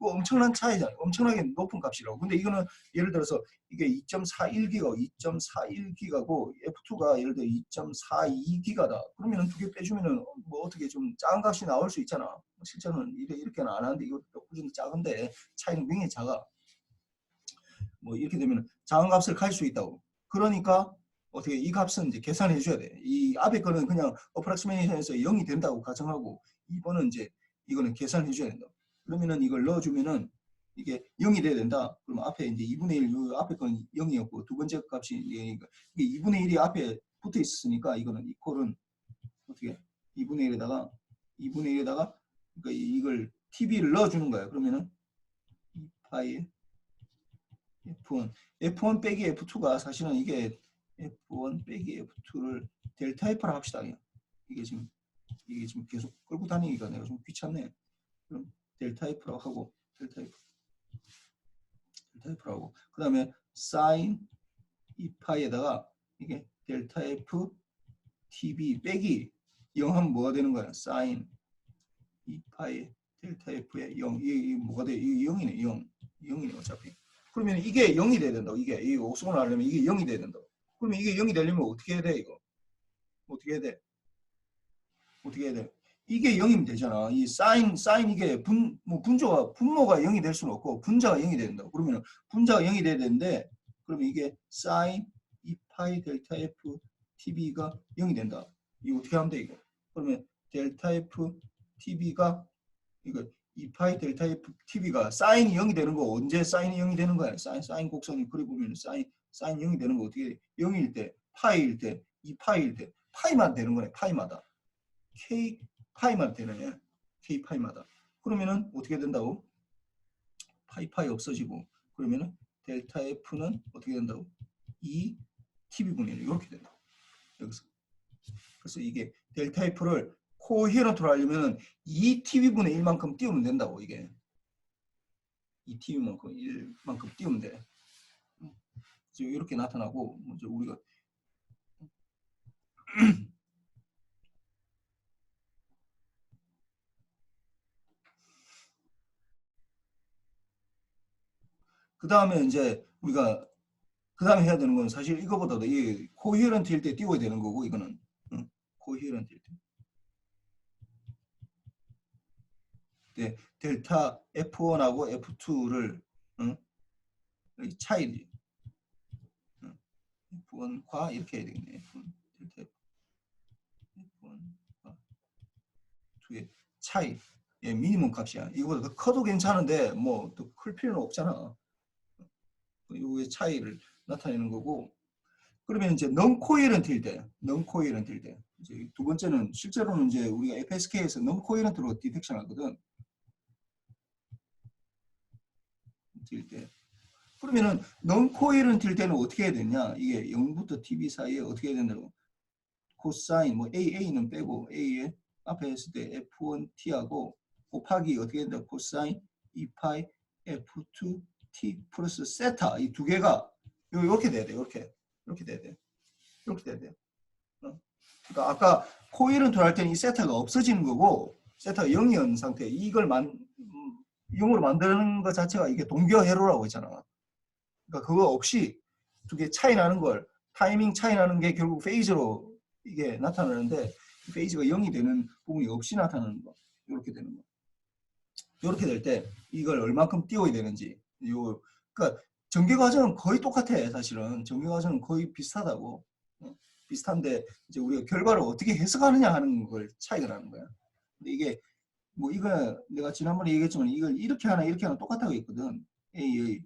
그거 엄청난 차이잖아요. 엄청나게 높은 값이라고. 근데 이거는 예를 들어서 이게 2.41기가 2.41기가고 F2가 예를 들어 2.42기가다. 그러면 두 개 빼주면은 뭐 어떻게 좀 작은 값이 나올 수 있잖아. 실제로는 이렇게는 안 하는데 이것도 꾸준히 작은데 차이는 굉장히 작아. 뭐 이렇게 되면 작은 값을 가질 수 있다고. 그러니까 어떻게 이 값은 이제 계산해 줘야 돼. 이 앞에 거는 그냥 어프락시메이션에서 0이 된다고 가정하고 2번은 이제 이거는 계산해 줘야 된다. 그러면은 이걸 넣어 주면은 이게 0이 돼야 된다. 그러면 앞에 이제 2분의 1, 요 앞에 건 0이었고 두 번째 값이 이게 2분의 1이 앞에 붙어 있으니까 이거는 이퀄은 어떻게 2분의 1에다가 그러니까 이걸 TB를 넣어 주는 거야. 그러면은 2파이 F1 빼기 F2가 사실은 이게 F1 빼기 F2를 델타 F라 합시다. 이게 지금 계속 끌고 다니기가 내가 좀 귀찮네. 그럼 델타 F라고 하고 델타 F라고 그 다음에 사인 2파이에다가 이게 델타 F TB 빼기 0 하면 뭐가 되는 거야? 사인 2파이 델타 F의 0 이게 뭐가 돼? 이게 0이네. 0이네 어차피. 그러면 이게 0이 돼야 된다고. 이게 이 옥수수를 하려면 이게 0이 돼야 된다고. 그러면 이게 0이 되려면 어떻게 해야 돼? 이거 어떻게 해야 돼? 어떻게 해야 돼? 이게 0이면 되잖아. 이 사인 이게 분모가 0이 될 수는 없고 분자가 0이 돼야 된다고. 그러면 분자가 0이 돼야 되는데 그러면 이게 사인 2파이 델타 F TB가 0이 된다. 이거 어떻게 하면 돼 이거? 그러면 델타 F TB가 이거 2파이 델타 F TB가 사인이 0이 되는 거 언제 사인이 0이 되는 거야? 사인 곡선을 그려보면 사인 0이 되는 거 어떻게 돼? 0일 때, 파이일 때, 2파이일 때 파이만 되는 거네. 파이마다. K 파이만 되네. K 파이마다. 그러면은 어떻게 된다고? 파이 없어지고 그러면은 델타 F는 어떻게 된다고? 2 TB분의 1 이렇게 된다고. 여기서. 그래서 이게 델타 F를 코헤런트로 하려면 2TB분의 1만큼 띄우면 된다고 이게. 2TB만큼 띄우면 돼. 이렇게 나타나고 이제 우리가 그 다음에 이제 우리가 그 다음에 해야 되는 건 사실 이거보다도 이 코헤런트일 때 띄워야 되는 거고 이거는 코헤런트일 때. 네, 델타 F1하고 F2를 차이 F1과 이렇게 해야 되겠네. F1, 델타 F1과 2의 차이. 예, 미니멈 값이야. 이거보다 더 커도 괜찮은데 뭐 또 클 필요는 없잖아. 이거의 차이를 나타내는 거고. 그러면 이제 non-coherent일 때, 이제 두 번째는 실제로는 이제 우리가 FSK에서 non-coherent로 디텍션 하거든. 될 때. 그러면은 non-coherent일 때는 어떻게 해야 되냐? 이게 0부터 TB 사이에 어떻게 해야 된다고? 코사인 뭐 A는 빼고 A에 앞에 했을 때 F1T하고 곱하기 어떻게 된다? 코사인 2파이 F2T 플러스 세타 이 두 개가 이렇게 돼야 돼. 이렇게 돼야 돼. 이렇게 돼야 돼. 그러니까 아까 코헤런트로 할 때는 이 세타가 없어지는 거고 세타가 0이었는 상태 이걸 0으로 만드는 것 자체가 이게 동교회로라고 했잖아. 그러니까 그거 없이 두 개 차이 나는 걸 타이밍 차이 나는 게 결국 페이즈로 이게 나타나는데 페이즈가 0이 되는 부분이 없이 나타나는 거. 이렇게 되는 거. 이렇게 될 때 이걸 얼만큼 띄워야 되는지. 그러니까 전개 과정은 거의 똑같아. 사실은 전개 과정은 거의 비슷하다고. 비슷한데 이제 우리가 결과를 어떻게 해석하느냐 하는 걸 차이가 나는 거야. 근데 이게 뭐 이거 내가 지난번에 얘기했지만 이걸 이렇게 하나 똑같다고 했거든. A의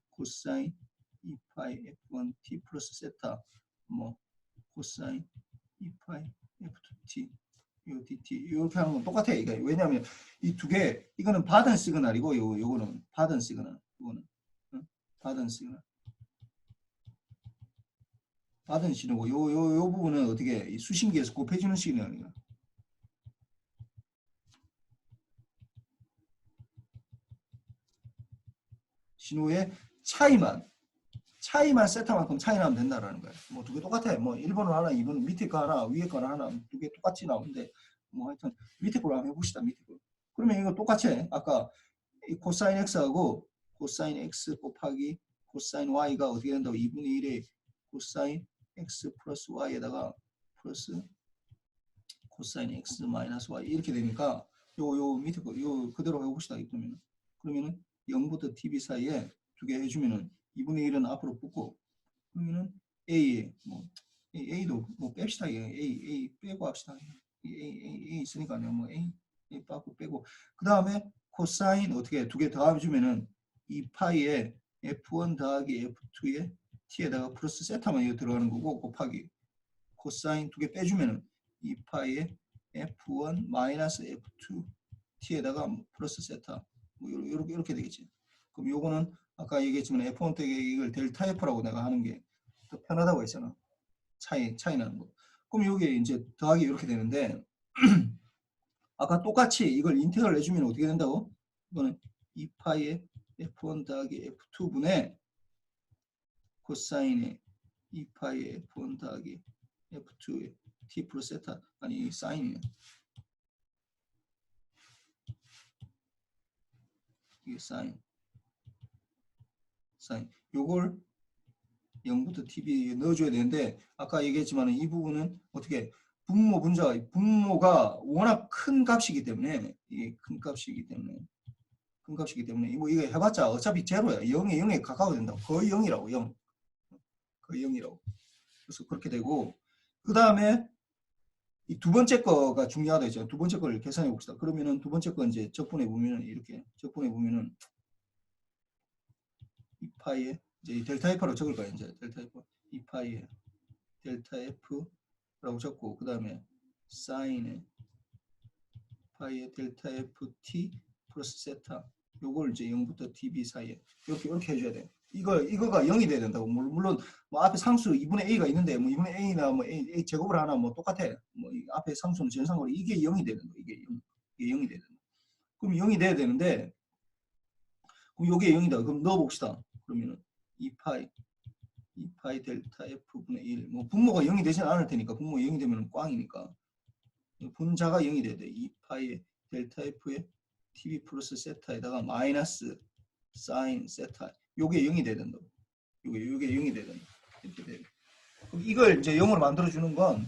코사인 2파이 F1 T 플러스 세타 뭐 코사인 2파이 F2T 요 DT 이렇게 하는 건 똑같아. 이게 왜냐하면 이 두 개 이거는 받은 시그널이고 요거는 받은 시그널. 이거는 받은 시그널. 받은 신호고 요 부분은 어떻게 수신기에서 곱해주는 시그널이야. 신호의 차이만 세타만큼 차이 나면 된다라는 거야. 뭐 두 개 똑같아. 뭐 1번은 하나, 2번은 밑에 거 하나, 위에 거 하나 두 개 똑같이 나오는데 뭐 하여튼 밑에 걸로 한번 해봅시다. 밑에 거. 그러면 이거 똑같이 해. 아까 이 코사인 x하고 코사인 x 곱하기 코사인 y가 어떻게 된다고 2분의 1의 코사인 x 플러스 y에다가 플러스 코사인 x 마이너스 y 이렇게 되니까 요 밑에 거 요 그대로 해봅시다. 그러면은 0부터 tb 사이에 두 개 해주면은 2분의 1은 앞으로 붙고 그러면은 a에 뭐 a도 뭐 뺍시다. a 빼고 합시다. a 있으니까요. 뭐 a 빼고 그 다음에 코사인 어떻게 두 개 더해주면은 2파이에 f1 더하기 f2에 t에다가 플러스 세타만 이거 들어가는 거고 곱하기 코사인 두 개 빼주면은 2파이에 f1 마이너스 f2 t에다가 플러스 세타 뭐 이렇게 되겠지. 그럼 요거는 아까 얘기했지만 f1 때 이걸 델타 f라고 내가 하는 게 더 편하다고 했잖아. 차이 나는 거. 그럼 요게 이제 더하기 이렇게 되는데 아까 똑같이 이걸 인테그럴 해주면 어떻게 된다고? 이거는 2파이에 f1 더하기 f2분의 코사인의 2파이에 f1 더하기 f2의 t 플러스 세타 아니 사인이에요. 이게 사인 요걸 0부터 tb 넣어줘야 되는데 아까 얘기했지만 이 부분은 어떻게 분모가 워낙 큰 값이기 때문에 이게 큰 값이기 때문에 뭐 이거 해봤자 어차피 제로야. 0에 가까워 된다고. 거의 0이라고 0 거의 0이라고. 그래서 그렇게 되고 그 다음에 이 두 번째 거가 중요하다 했죠. 두 번째 걸 계산해 봅시다. 그러면은 두 번째 거 이제 적분해 보면은 이렇게 적분해 보면은 2파이에 이제 델타 F로 적을 거야. 이제 델타 F 2파이에 델타 F라고 적고 그 다음에 사인에 파이에 델타 FT 플러스 세타 요걸 이제 0부터 TB 사이에 이렇게 해줘야 돼. 이거가 0이 돼야 된다고. 물론 뭐 앞에 상수 2분의 A가 있는데 뭐 2분의 A나 뭐 A 제곱을 하나 뭐 똑같아. 뭐 앞에 상수는 전상으로 이게 0이 돼야 된다. 이게 0이 돼야 된다. 그럼 0이 돼야 되는데 그럼 요게 0이다. 그럼 넣어봅시다. 그러면은 2파이 델타 F분의 1. 뭐 분모가 0이 되진 않을 테니까 분모가 0이 되면 꽝이니까 분자가 0이 돼야 돼. 2파이 델타 F의 TV 플러스 세타에다가 마이너스 사인 세타 요게 0이 돼야 된다. 요게 0이 돼야 된다. 이렇게 돼요. 그럼 이걸 이제 0으로 만들어주는 건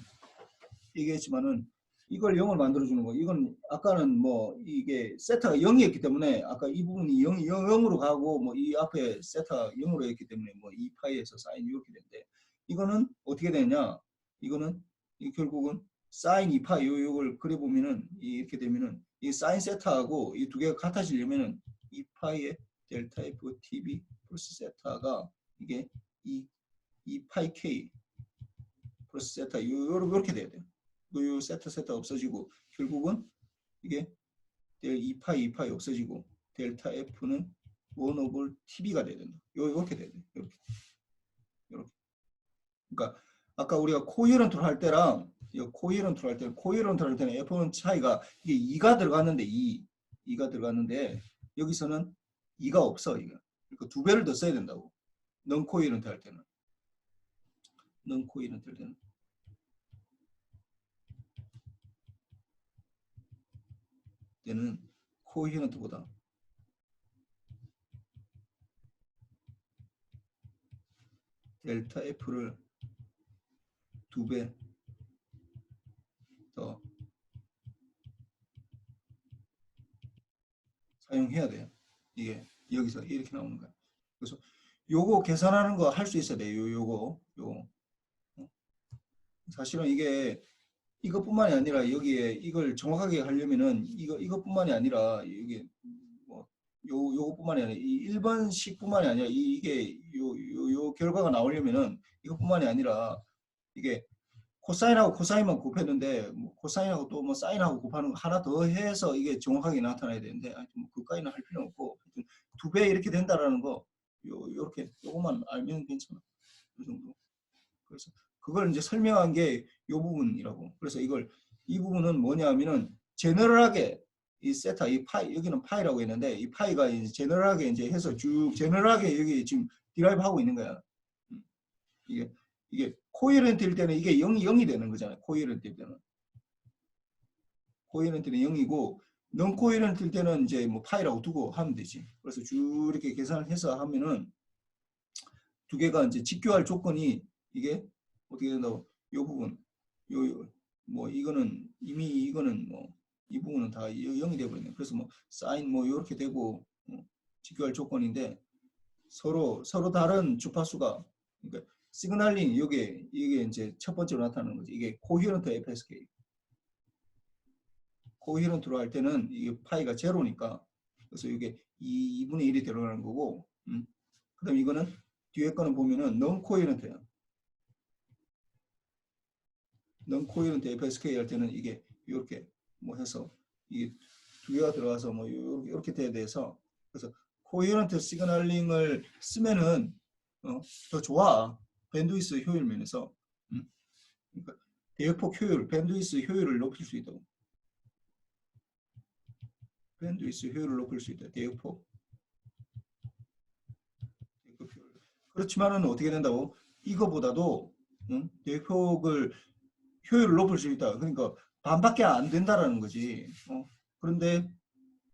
얘기했지만은 이걸 0을 만들어주는 거 이건 아까는 뭐 이게 세타가 0이었기 때문에 아까 이 부분이 0으로 가고 뭐 이 앞에 세타가 0으로 했기 때문에 뭐 2파이에서 사인 이렇게 되는데 이거는 어떻게 되냐 이거는 결국은 사인 2파 요걸 그려보면은 이렇게 되면은 이 사인 세타하고 이 두 개가 같아지려면은 2파이의 델타 F TV 플러스 세타가 이게 2파이 K 플러스 세타 요렇게 돼야 돼요. 요 세타 없어지고 결국은 이게 2파이 없어지고 델타 F는 1 오버 TB가 돼야 된다. 요렇게 돼야 돼. 요렇게. 그러니까 아까 우리가 코이런트를 할 때랑 코이런트를 할 때는 F1 차이가 이게 2가 들어갔는데 2가 들어갔는데 여기서는 2가 없어. 이거. 그러니까 두 배를 더 써야 된다고. 넌 코이런트 할 때는. 때는 코이런트보다 델타 F를 2배 더 사용해야 돼요. 이게 여기서 이렇게 나오는 거야. 그래서 요거 계산하는 거 할 수 있어야 돼요. 요거. 사실은 이게 이것뿐만이 아니라 여기에 이걸 정확하게 하려면은 이것뿐만이 아니라 이게 뭐 요것뿐만이 아니라 이 1번씩뿐만이 아니라 이게 요 결과가 나오려면은 이것뿐만이 아니라 이게 코사인하고 코사인만 곱했는데 뭐 코사인하고 또 뭐 사인하고 곱하는 거 하나 더 해서 이게 정확하게 나타나야 되는데 하여튼 뭐 그까지는 할 필요 없고 하여튼 2배 이렇게 된다라는 거 요렇게 요것만 알면 괜찮아. 이 정도. 그래서 그걸 이제 설명한 게 이 부분이라고. 그래서 이 부분은 뭐냐면은 제너럴하게 이 세타 이 파이 여기는 파이라고 했는데 이 파이가 이제 제너럴하게 이제 해서 쭉 제너럴하게 여기 지금 디라이브 하고 있는 거야. 이게 코헤런트일 때는 이게 0이 되는 거잖아요. 코헤런트일 때는. 코헤런트는 0이고 non coherent일 때는 이제 뭐 파이라고 두고 하면 되지. 그래서 쭉 이렇게 계산을 해서 하면은 두 개가 이제 직교할 조건이 이게 어떻게 된다고? 요 부분, 뭐 이거는 이미 이거는 뭐 이 부분은 다 0이 되어버리네. 그래서 뭐 사인 뭐 이렇게 되고 직교할 조건인데 서로 다른 주파수가 그러니까 시그널링 이게 이제 첫 번째로 나타나는 거지. 이게 코히런트 FSK. 코히런트로 할 때는 이게 파이가 제로니까 그래서 이게 2분의 1이 들어가는 거고 그다음 이거는 뒤에 거는 보면은 non coherent야. non coherent FSK 할 때는 이게 이렇게 뭐 해서 이게 두 개가 들어가서 뭐 이렇게 돼야 돼서 그래서 코히런트 시그널링을 쓰면은 더 좋아. 밴드위스 효율 면에서 그러니까 대역폭 효율, 밴드위스 효율을 높일 수 있다고. 밴드위스 효율을 높일 수 있다. 대역폭. 그렇지만은 어떻게 된다고? 이거보다도 대역폭을 효율을 높일 수 있다. 그러니까 반밖에 안 된다라는 거지. 그런데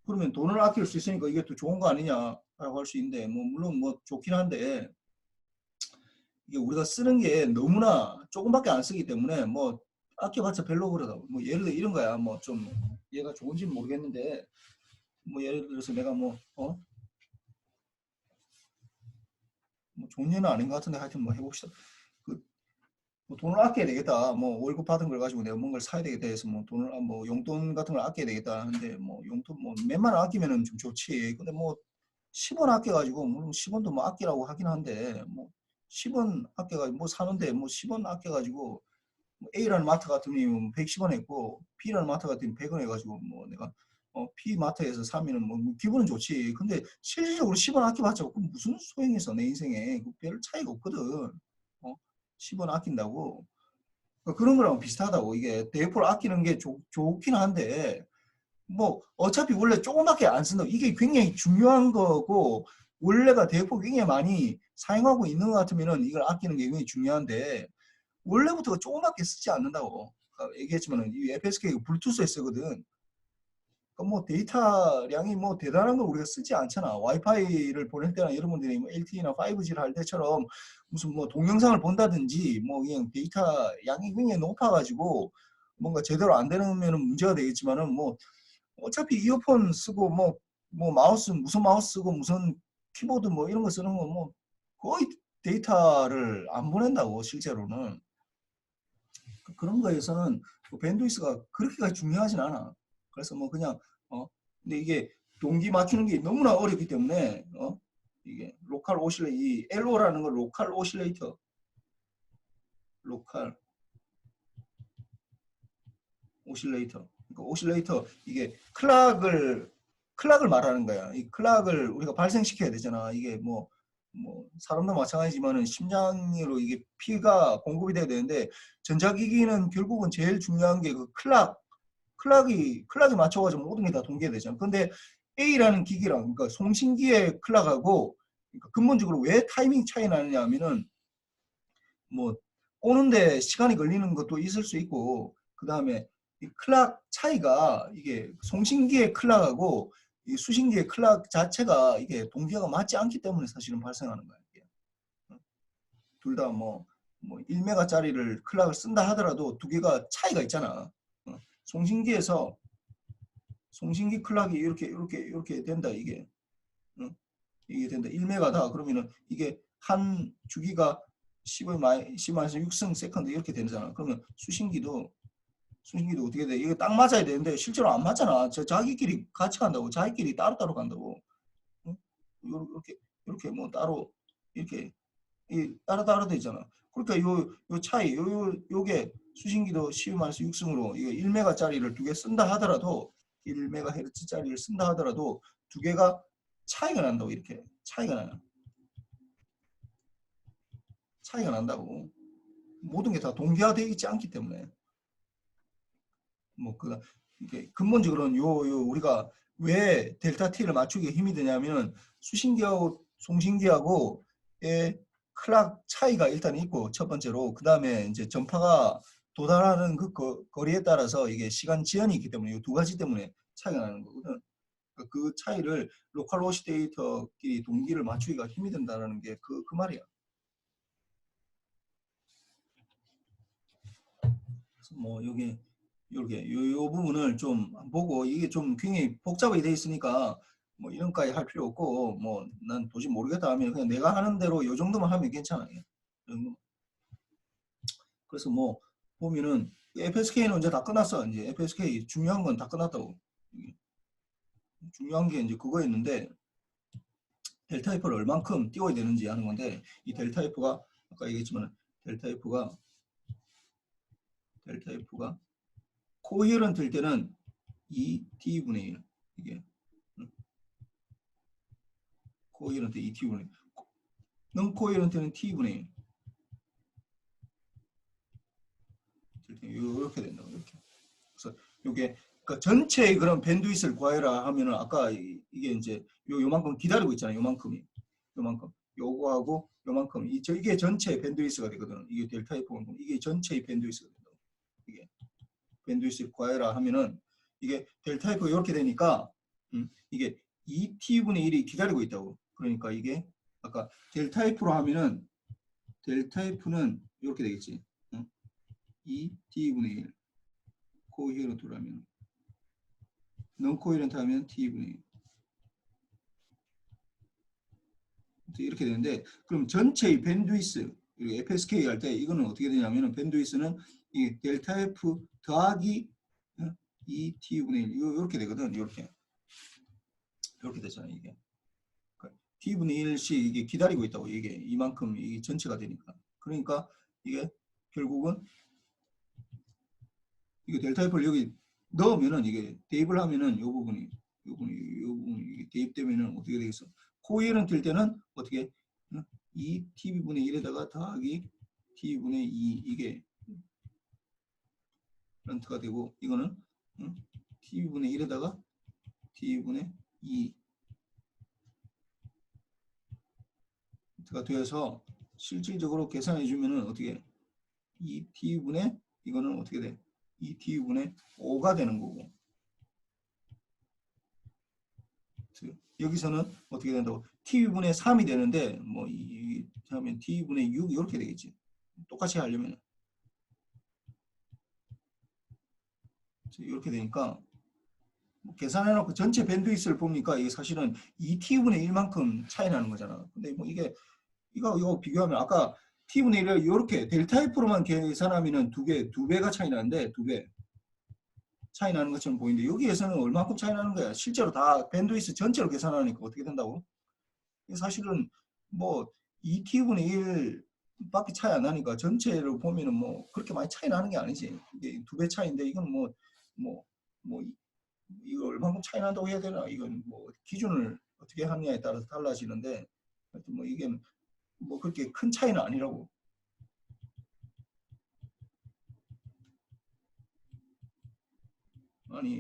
그러면 돈을 아낄 수 있으니까 이게 또 좋은 거 아니냐라고 할 수 있는데 뭐 물론 뭐 좋긴 한데 이게 우리가 쓰는 게 너무나 조금밖에 안 쓰기 때문에 뭐 아껴봤자 별로 그러다. 뭐 예를 들어 이런 거야. 뭐 좀 얘가 좋은지는 모르겠는데 뭐 예를 들어서 내가 뭐 좋은 예는 아닌 것 같은데 하여튼 뭐 해봅시다. 뭐 돈을 아껴야 되겠다. 뭐 월급 받은 걸 가지고 내가 뭔가를 사야 되겠다 해서 뭐 돈을 뭐 용돈 같은 걸 아껴야 되겠다 하는데 뭐 용돈 뭐 몇만 원 아끼면은 좀 좋지. 근데 뭐 10원 아껴가지고 물론 10원도 뭐 아끼라고 하긴 한데 뭐 10원 아껴가지고 뭐 사는데 뭐 10원 아껴가지고 뭐 A라는 마트 같으면 110원 했고 B라는 마트 같으면 100원 해가지고 뭐 내가 B 마트에서 사면은 뭐 기분은 좋지. 근데 실질적으로 10원 아껴봤자 그럼 무슨 소용이 있어 내 인생에 별 차이가 없거든. 10원 아낀다고 그런 거랑 비슷하다고. 이게 대포를 아끼는 게 좋긴 한데 뭐 어차피 원래 조금밖에 안 쓴다고. 이게 굉장히 중요한 거고 원래가 대포 굉장히 많이 사용하고 있는 것 같으면은 이걸 아끼는 게 굉장히 중요한데 원래부터 조금밖에 쓰지 않는다고. 얘기했지만은 이 FSK가 블루투스에 쓰거든. 뭐 데이터량이 뭐 대단한 걸 우리가 쓰지 않잖아. 와이파이를 보낼 때나 여러분들이 뭐 LTE나 5G를 할 때처럼 무슨 뭐 동영상을 본다든지 뭐 그냥 데이터 양이 굉장히 높아가지고 뭔가 제대로 안 되면 문제가 되겠지만은 뭐 어차피 이어폰 쓰고 뭐 마우스 무슨 마우스 쓰고 무슨 키보드 뭐 이런 거 쓰는 거 뭐 거의 데이터를 안 보낸다고 실제로는. 그런 거에서는 밴드위스가 그렇게까지 중요하진 않아. 그래서 뭐 그냥 근데 이게 동기 맞추는 게 너무나 어렵기 때문에 이게 로컬 오실레이터 이 LO라는 건 로컬 오실레이터 로컬 오실레이터 그러니까 오실레이터 이게 클락을 말하는 거야. 이 클락을 우리가 발생시켜야 되잖아. 이게 뭐 사람도 마찬가지지만은 심장으로 이게 피가 공급이 돼야 되는데 전자기기는 결국은 제일 중요한 게 그 클락이 맞춰가지고 모든 게 다 동기화되잖아. 근데 A라는 기기랑 그러니까 송신기의 클락하고 그러니까 근본적으로 왜 타이밍 차이 나느냐 하면은 뭐 오는데 시간이 걸리는 것도 있을 수 있고 그 다음에 이 클락 차이가 이게 송신기의 클락하고 이 수신기의 클락 자체가 이게 동기화가 맞지 않기 때문에 사실은 발생하는 거야. 둘 다 뭐 1메가짜리를 클락을 쓴다 하더라도 두 개가 차이가 있잖아. 송신기에서 송신기 클락이 이렇게 된다 이게. 이게 된다. 1메가다. 그러면은 이게 한 주기가 10-6승 세컨드 이렇게 되잖아. 그러면 수신기도 어떻게 돼? 이게 딱 맞아야 되는데 실제로 안 맞잖아. 자기끼리 같이 간다고. 자기끼리 따로따로 간다고. 이렇게 뭐 따로 이렇게 따로 돼 있잖아. 그러니까 요 차이 요게 수신기도 10-6승으로 이거 1메가짜리를 두 개 쓴다 하더라도 1메가헤르츠짜리를 쓴다 하더라도 두 개가 차이가 난다고. 이렇게 차이가 난다고. 모든 게 다 동기화되어 있지 않기 때문에 뭐 이게 근본적으로는 우리가 왜 델타 T를 맞추기에 힘이 드냐면 수신기하고 송신기하고의 클락 차이가 일단 있고 첫 번째로 그 다음에 이제 전파가 도달하는 그 거리에 따라서 이게 시간 지연이 있기 때문에 이 두 가지 때문에 차이가 나는 거거든. 그 차이를 로컬 워시 데이터끼리 동기를 맞추기가 힘이 든다는 게 그 말이야. 그래서 뭐 여기 이렇게 요 부분을 좀 보고 이게 좀 굉장히 복잡하게 돼 있으니까 뭐 이런까지 할 필요 없고 뭐 난 도저히 모르겠다 하면 그냥 내가 하는 대로 요 정도만 하면 괜찮아요. 그래서 뭐 보면은 FSK는 이제 다 끝났어. 이제 FSK 중요한 건 다 끝났다고. 중요한 게 이제 그거였는데 델타 F를 얼만큼 띄워야 되는지 하는 건데 이 델타 F가 아까 얘기했지만 델타 F가 코이어런트일 때는 2T분의 1 이게 코이어런트 2T분의 1 넌 코이어런트는 T분의 1 이렇게 된다고 이렇게. 그래서 이게 그러니까 전체의 그런 밴드위스를 구하라 하면은 아까 이게 이제 요만큼 기다리고 있잖아요. 요만큼 요거하고 요만큼 이게 전체 밴드위스가 되거든. 이게 델타 F가 이게 전체의 밴드위스가 된다. 이게 밴드위스를 구하라 하면은 이게 델타 F가 이렇게 되니까 이게 2T분의 1이 기다리고 있다고. 그러니까 이게 아까 델타 F로 하면은 델타 F는 이렇게 되겠지. 2T분의 1 코히어런트로 하면 non 코히어런트 하면 T분의 1 이렇게 되는데 그럼 전체의 밴드위스 FSK 할 때 이거는 어떻게 되냐면은 밴드위스는 이 델타 F 더하기 2T분의 1 이렇게 되거든. 이렇게 되잖아 이게. T분의 1씩 이게 기다리고 있다고 이게 이만큼 이게 전체가 되니까. 그러니까 이게 결국은 이거 델타 F를 여기 넣으면은 이게 대입을 하면은 요 부분이 이게 대입되면은 어떻게 되겠어? 코이어런트일 때는 어떻게 2T분의 1에다가 더하기 T분의 2 이게 런트가 되고 이거는 T분의 1에다가 T분의 2가 되어서 실질적으로 계산해 주면은 어떻게 2T분의 이거는 어떻게 돼? 2T분의 5가 되는 거고 여기서는 어떻게 된다고? T분의 3이 되는데 뭐 하면 T분의 6 이렇게 되겠지. 똑같이 하려면 이렇게 되니까 뭐 계산해놓고 전체 밴드위스를 보니까 이게 사실은 2T분의 1만큼 차이 나는 거잖아. 근데 뭐 이게 이거 비교하면 아까 T분의 1을 이렇게 델타 F로만 계산하면은 두 배가 차이 나는데 두 배 차이 나는 것처럼 보이는데 여기에서는 얼마큼 차이 나는 거야? 실제로 다 밴드위스 전체로 계산하니까 어떻게 된다고? 사실은 뭐 2T분의 1밖에 차이 안 나니까 전체를 보면은 뭐 그렇게 많이 차이 나는 게 아니지. 이게 두 배 차이인데 이건 뭐 이거 얼마큼 차이 난다고 해야 되나? 이건 뭐 기준을 어떻게 하느냐에 따라서 달라지는데 하여튼 뭐 이게 뭐 그렇게 큰 차이는 아니라고.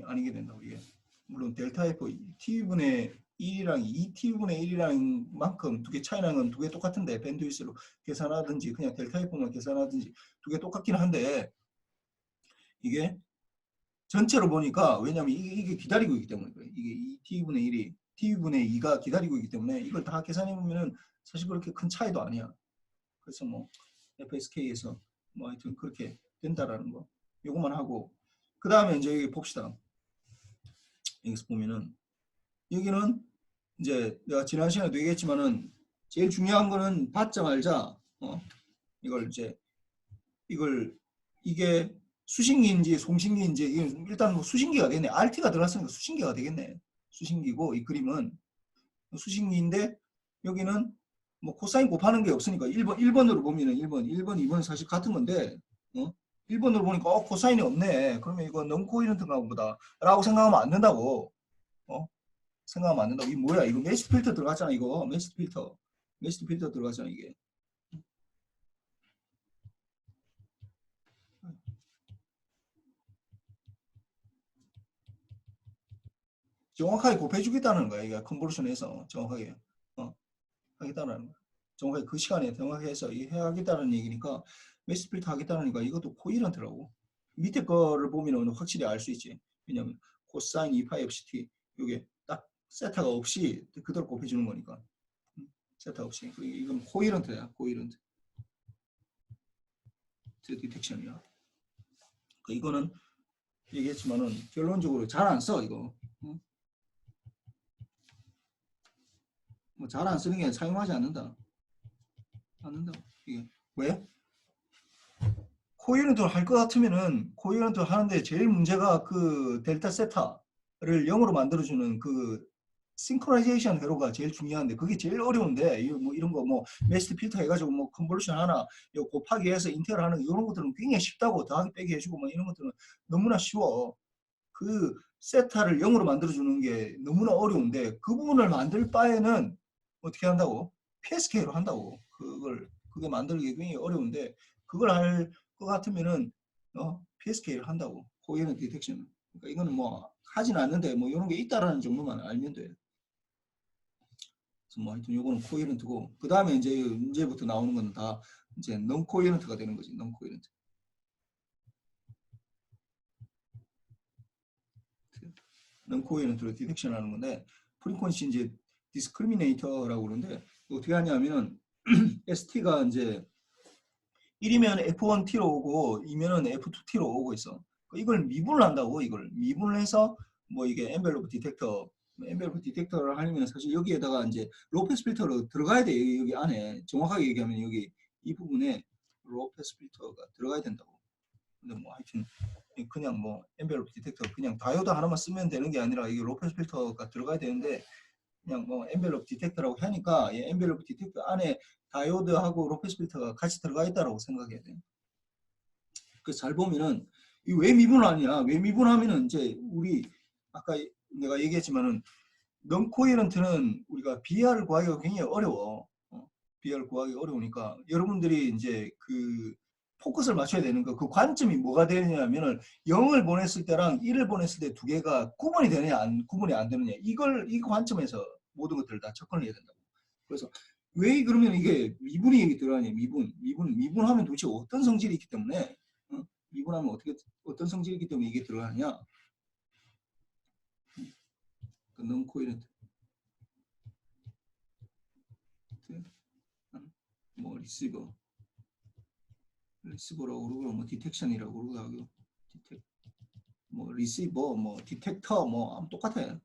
아니게 된다고 이게. 물론 델타 F T분의 1이랑 2T분의 1이랑 만큼 두 개 차이 나는 건 두 개 똑같은데 밴드위스로 계산하든지 그냥 델타 F만 계산하든지 두 개 똑같긴 한데 이게 전체로 보니까 왜냐면 이게 기다리고 있기 때문에 그래. 이게 T분의 1이 T분의 2가 기다리고 있기 때문에 이걸 다 계산해 보면은 사실 그렇게 큰 차이도 아니야. 그래서 뭐 FSK에서 뭐 하여튼 그렇게 된다라는 거. 요것만 하고 그 다음에 이제 여기 봅시다. 여기서 보면은 여기는 이제 내가 지난 시간에도 얘기했지만은 제일 중요한 거는 받자 말자. 이걸 이제 이게 수신기인지 송신기인지 일단 뭐 수신기가 되겠네. RT가 들어갔으니까 수신기가 되겠네. 수신기고 이 그림은 수신기인데 여기는 뭐 코사인 곱하는 게 없으니까 1번으로 보면은 1번, 2번 사실 같은 건데 1번으로 보니까 코사인이 없네. 그러면 이거 non 코이런트인가 보다 라고 생각하면 안 된다고. 생각하면 안 된다고. 이게 뭐야? 이거 메시 필터 들어갔잖아. 이거 메시 필터 들어갔잖아 이게. 정확하게 곱해주겠다는 거야. 이게 컨버션해서 정확하게 하겠다는 거야. 정확하게 그 시간에 정확하게 해서 해야겠다는 얘기니까 메시 필터 하겠다니까 이것도 코이런트라고. 밑에 거를 보면 확실히 알 수 있지. 왜냐면 코사인 2파이 FCT 이게 딱 세타가 없이 그대로 곱해주는 거니까 세타 없이 이건 코이런트야. 코이런트 디텍션이야. 이거는 얘기했지만은 결론적으로 잘 안 써 이거. 뭐 잘 안 쓰는 게 사용하지 않는다. 이게 왜? 코이런트를 할 것 같으면은 코이런트 하는데 제일 문제가 그 델타 세타를 0으로 만들어주는 그 싱크로나이제이션 회로가 제일 중요한데 그게 제일 어려운데 이런 거 뭐 메시트 필터 해가지고 뭐 컨볼루션 하나 곱하기 해서 인테그럴 하는 이런 것들은 굉장히 쉽다고 더하기 빼기 해주고 뭐 이런 것들은 너무나 쉬워. 그 세타를 0으로 만들어주는 게 너무나 어려운데 그 부분을 만들 바에는 어떻게 한다고? PSK로 한다고. 그게 만들기 굉장히 어려운데 그걸 할 것 같으면은 PSK를 한다고. 코에는 디텍션. 그러니까 이거는 뭐 하진 않는데 뭐 이런 게 있다라는 정도만 알면 돼. 그래서 뭐 하여튼 요거는 코에런트고 그 다음에 이제 문제부터 나오는 건 다 이제 non 코에런트가 되는 거지. non 코에런트. non 코에런트로 디텍션 하는 건데 프리퀀시 이제 디스크리미네이터라고 그러는데 어떻게 하냐면 ST가 이제 1이면 F1T로 오고 2면은 F2T로 오고 있어. 이걸 미분을 한다고. 이걸 미분을 해서 뭐 이게 엔벨로프 디텍터를 하려면 사실 여기에다가 이제 로페스 필터로 들어가야 돼. 여기 안에 정확하게 얘기하면 여기 이 부분에 로페스 필터가 들어가야 된다고. 근데 뭐 하여튼 그냥 뭐 엔벨로프 디텍터 그냥 다이오드 하나만 쓰면 되는 게 아니라 이게 로페스 필터가 들어가야 되는데 그냥 뭐 엔벨로프 디텍터라고 하니까 이 엔벨로프 디텍터 안에 다이오드하고 로페스 필터가 같이 들어가 있다고 생각해야 돼. 그래서 잘 보면은 이 왜 미분하냐? 왜 미분하면은 이제 우리 아까 내가 얘기했지만은 non 코헤런트는 우리가 BR을 구하기가 굉장히 어려워. BR을 구하기 어려우니까 여러분들이 이제 그 포커스를 맞춰야 되는 거 그 관점이 뭐가 되느냐면은 0을 보냈을 때랑 1을 보냈을 때 두 개가 구분이 되느냐 구분이 안 되느냐 이 관점에서 모든 것들을 다 접근을 해야 된다고. 그래서 왜 그러면 이게 미분이 들어가냐 미분하면 도대체 어떤 성질이 있기 때문에 미분하면 어떤 성질이 있기 때문에 이게 들어가느냐 그 non 코헤런트 뭐 리시버라고 그러고 뭐 디텍션이라고 그러고 하고 뭐 리시버 뭐 디텍터 뭐 똑같아.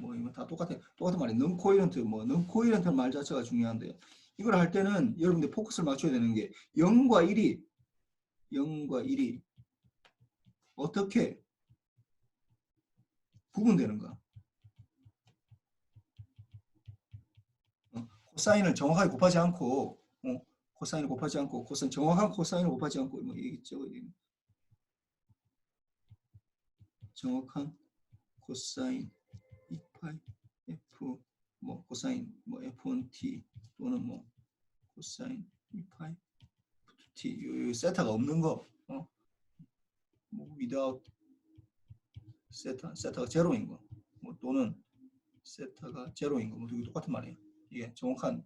뭐 이거 다 똑같은 말이에요. non 코헤런트 뭐 non 코헤런트 말 자체가 중요한데 이걸 할 때는 여러분들 포커스를 맞춰야 되는 게 0과 1이 어떻게 구분되는가? 코사인을 정확하게 곱하지 않고 코사인을 곱하지 않고 정확한 코사인을 곱하지 않고 뭐 있죠. 정확한 코사인 2파이 F 뭐 코사인 뭐 F1T 또는 뭐 코사인 2파이 T 요 세타가 없는 거 뭐 without 세타가 제로인 거 뭐 또는 세타가 제로인 거 뭐 되게 똑같은 말이에요. 이게 정확한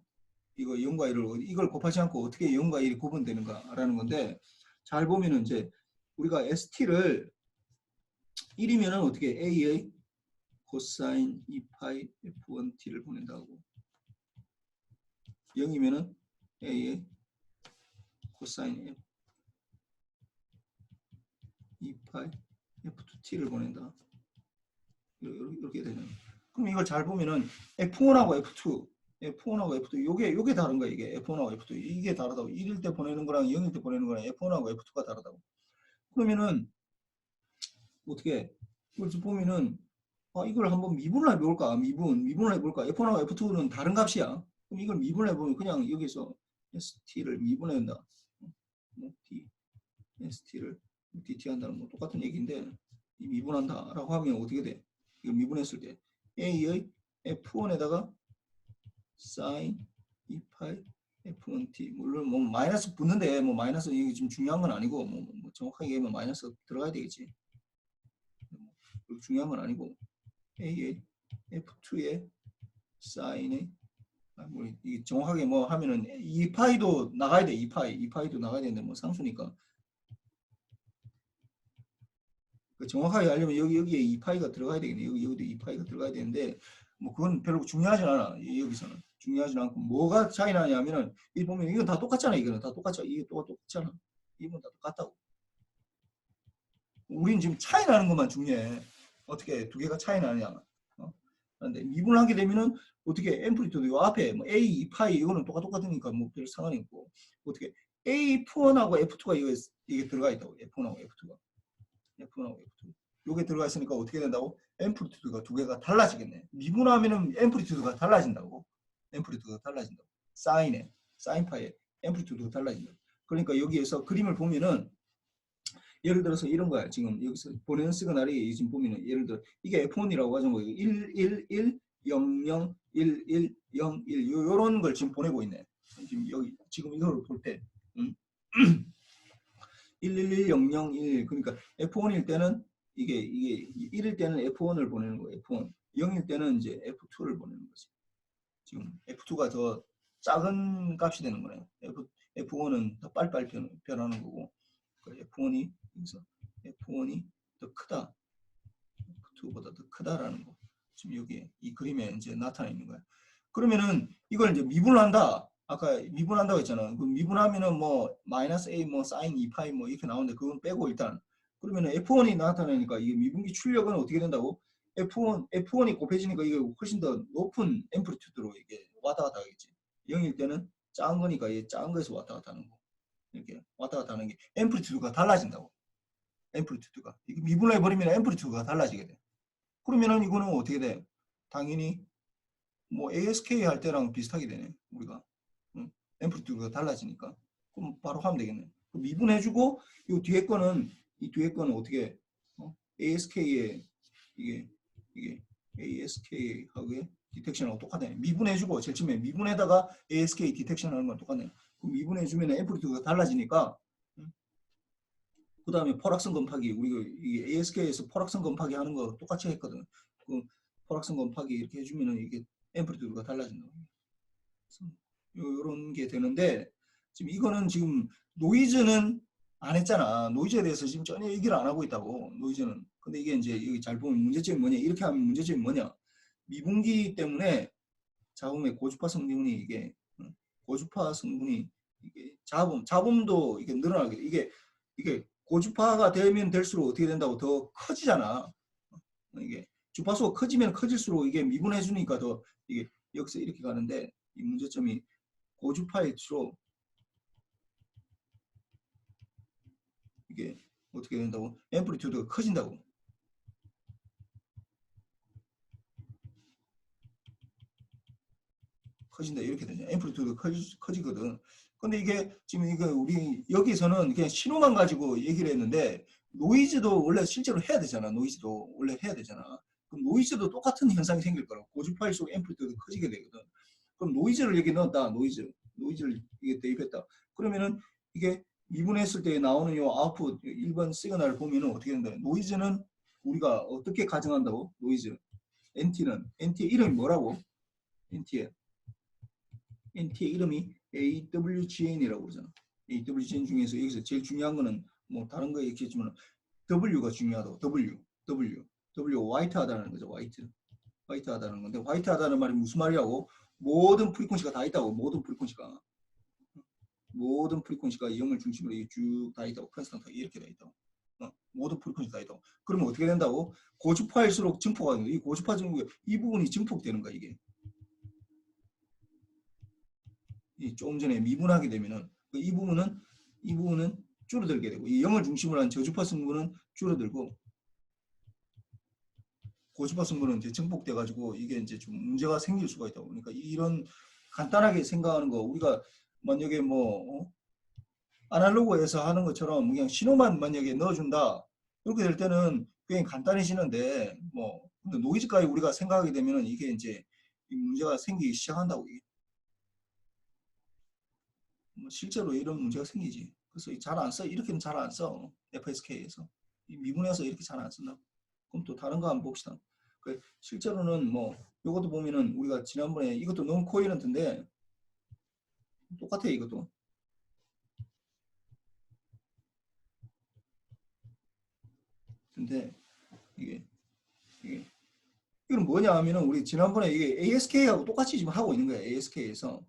이거 0과 1을 이걸 곱하지 않고 어떻게 0과 1이 구분되는가라는 건데 잘 보면은 이제 우리가 ST를 1이면은 어떻게 A의 코사인 2파이 F1T를 보낸다고 0이면은 A의 코사인 2파이 F2T를 보낸다. 이렇게 되는. 그럼 이걸 잘 보면은 F1하고 F2 요게 다른 거야. 이게 F1하고 F2 이게 다르다고. 1일 때 보내는 거랑 0일 때 보내는 거랑 F1하고 F2가 다르다고. 그러면은 어떻게 이걸 좀 보면은 이걸 한번 미분을 해볼까? 미분을 해볼까? F1하고 F2는 다른 값이야. 그럼 이걸 미분을 해보면 그냥 여기서 ST를 미분한다. D, ST를 DT 한다는 거 똑같은 얘기인데 이 미분한다라고 하면 어떻게 돼? 이걸 미분했을 때 A의 F1에다가 sin 2파이 F1T 물론 뭐 마이너스 붙는데 뭐 마이너스 이게 지금 중요한 건 아니고 뭐 정확하게 얘기하면 마이너스 들어가야 되겠지. 중요한 건 아니고 A의 F2의 sin의 뭐 이게 정확하게 뭐 하면은 2파이도 나가야 돼. 2파이도 나가야 되는데 뭐 상수니까 그 정확하게 알려면 여기에 이 파이가 들어가야 되겠네. 여기도 이 파이가 들어가야 되는데 뭐 그건 별로 중요하진 않아. 여기서는 중요하진 않고 뭐가 차이 나냐면은 이 보면 이건 다 똑같잖아. 이거는 다 똑같죠. 이게 똑같잖아. 이건 다 똑같다고. 우리는 지금 차이 나는 것만 중요해. 어떻게 두 개가 차이 나느냐. 그런데 미분을 하게 되면은 어떻게 앰플리튜드 요 앞에 뭐 A, 2 파이 이거는 똑같으니까 뭐 별 상관이 없고 어떻게 A4하고 F2가 이게 들어가 있다고. F1하고 F2가. F1하고 F2. 요게 들어가 있으니까 어떻게 된다고? 앰플리튜드가 두 개가 달라지겠네. 미분하면은 앰플리튜드가 달라진다고. 앰플리튜드가 달라진다고. 사인파의 앰플리튜드가 달라진다고. 그러니까 여기에서 그림을 보면은 예를 들어서 이런 거야. 지금 여기서 보내는 시그널이 지금 보면은 예를 들어 이게 F1이라고 하죠. 1, 1, 1, 0, 0, 1, 1, 0, 1 요런 걸 지금 보내고 있네. 지금 여기 지금 이걸 볼 때 1, 1, 1, 0, 0, 1 그러니까 F1일 때는 이게 1일 때는 F1을 보내는 거예요. F1. 0일 때는 이제 F2를 보내는 거지. 지금 F2가 더 작은 값이 되는 거네요. F1은 더 빨리빨리 변하는 거고 F1이 여기서 F1이 더 크다. F2보다 더 크다라는 거. 지금 여기 이 그림에 이제 나타나 있는 거야. 그러면은 이걸 이제 미분을 한다. 아까 미분한다고 했잖아. 그 미분하면은 뭐 마이너스 A 뭐 사인 2파이 뭐 이렇게 나오는데 그건 빼고 일단 그러면은 F1이 나타나니까 이게 미분기 출력은 어떻게 된다고? F1이 곱해지니까 이게 훨씬 더 높은 앰플리튜드로 이게 왔다 갔다 하겠지. 0일 때는 작은 거니까 이 작은 거에서 왔다 갔다 하는 거. 이렇게 왔다 갔다 하는 게 앰플리튜드가 달라진다고. 앰플리튜드가. 이게 미분을 해버리면 앰플리튜드가 달라지게 돼. 그러면은 이거는 어떻게 돼? 당연히 뭐 ASK 할 때랑 비슷하게 되네. 우리가. 응? 앰플리튜드가 달라지니까. 그럼 바로 하면 되겠네. 미분해주고 이 뒤에 거는 어떻게 ASK에 이게 ASK하고의 디텍션하고 똑같네. 미분해주고 제일 처음에 미분에다가 ASK 디텍션 하는 건 똑같네. 그럼 미분해주면 앰플리튜드가 달라지니까 그 다음에 포락선 검파기 우리가 이게 ASK에서 포락선 검파기 하는 거 똑같이 했거든. 그 포락선 검파기 이렇게 해주면은 이게 앰플리튜드가 달라진다. 이런 게 되는데 지금 이거는 지금 노이즈는 안 했잖아. 노이즈에 대해서 지금 전혀 얘기를 안 하고 있다고. 노이즈는. 근데 이게 이제 여기 잘 보면 문제점이 뭐냐? 이렇게 하면 문제점이 뭐냐? 미분기 때문에 잡음의 고주파 성분이 이게 고주파 성분이 이게 잡음도 이게 늘어나게 이게 고주파가 되면 될수록 어떻게 된다고 더 커지잖아. 이게 주파수가 커지면 커질수록 이게 미분해 주니까 더 이게 여기서 이렇게 가는데 이 문제점이 고주파일수록 이게 어떻게 된다고? 앰플리튜드가 커진다고. 커진다 이렇게 되죠. 앰플리튜드가 커지거든. 근데 이게 지금 이거 우리 여기서는 그냥 신호만 가지고 얘기를 했는데 노이즈도 원래 실제로 해야 되잖아. 노이즈도 원래 해야 되잖아. 그럼 노이즈도 똑같은 현상이 생길 거라고. 고주파일수록 앰플리튜드가 커지게 되거든. 그럼 노이즈를 여기 넣었다. 노이즈를 이게 대입했다. 그러면은 이게 미분했을 때 나오는 요 아웃풋 1번 시그널을 보면은 어떻게 된다. 노이즈는 우리가 어떻게 가정한다고? 노이즈. NT의 이름이 뭐라고? NT의 이름이 AWGN이라고 그러잖아. AWGN 중에서 여기서 제일 중요한 거는 뭐 다른 거 얘기했지만 W가 중요하다고. W 화이트하다는 거죠. 화이트하다는 건데 화이트하다는 말이 무슨 말이냐고? 모든 프리퀀시가 다 있다고. 모든 프리퀀시가 0을 중심으로 쭉 다 있다고. 컨스턴트 이렇게 다 있다고. 모든 프리퀀시 다 있다고. 그러면 어떻게 된다고? 고주파일수록 증폭하는 거야. 이 고주파 증폭 이 부분이 증폭되는 거야 이게. 조금 전에 미분하게 되면은 이 부분은 줄어들게 되고 이 0을 중심으로 한 저주파 성분은 줄어들고 고주파 성분은 이제 증폭돼 가지고 이게 이제 좀 문제가 생길 수가 있다고. 그러니까 이런 간단하게 생각하는 거 우리가 만약에 뭐 아날로그에서 하는 것처럼 그냥 신호만 만약에 넣어준다 이렇게 될 때는 굉장히 간단해지는데 뭐 근데 노이즈까지 우리가 생각하게 되면은 이게 이제 이 문제가 생기기 시작한다고. 실제로 이런 문제가 생기지. 그래서 잘 안 써. 이렇게는 잘 안 써. FSK에서. 미분해서 이렇게 잘 안 쓴다. 그럼 또 다른 거 한번 봅시다. 실제로는 뭐 이것도 보면은 우리가 지난번에 이것도 논 코헤런트인데 똑같아요. 이것도. 근데 이건 뭐냐 하면은 우리 지난번에 이게 ASK하고 똑같이 지금 하고 있는 거예요. ASK가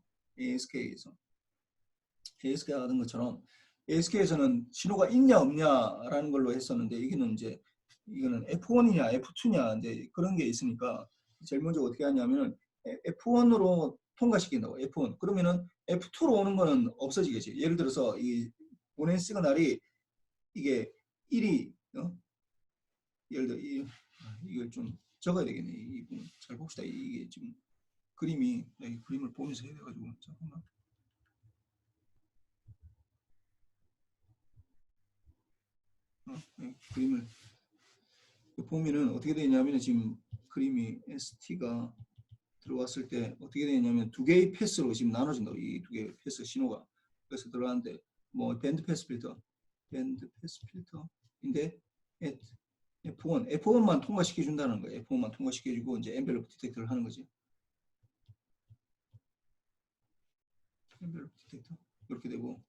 하던 것처럼 ASK에서는 신호가 있냐 없냐라는 걸로 했었는데 이거는 F1이냐 F2냐 이제 그런 게 있으니까 제일 먼저 어떻게 하냐면은 F1으로 통과시킨다고. F1 그러면은 F2로 오는 거는 없어지겠지. 예를 들어서 이 보낸 시그널이 이게 1이 예를 들어 이걸 좀 적어야 되겠네. 잘 봅시다. 이게 지금 그림이 이 그림을 보면서 해야 돼가지고 잠깐만. 그림을 보면은 어떻게 되냐면 지금 그림이 ST가 들어왔을 때 어떻게 되냐면 두 개의 패스로 지금 나눠진다고. 이 두 개의 패스 신호가 그래서 들어가는데 뭐 밴드 패스 필터인데 F1만 통과시켜 준다는 거예요. F1만 통과시켜 주고 이제 엔벨로프 디텍터를 하는 거지. 엔벨로프 디텍터 이렇게 되고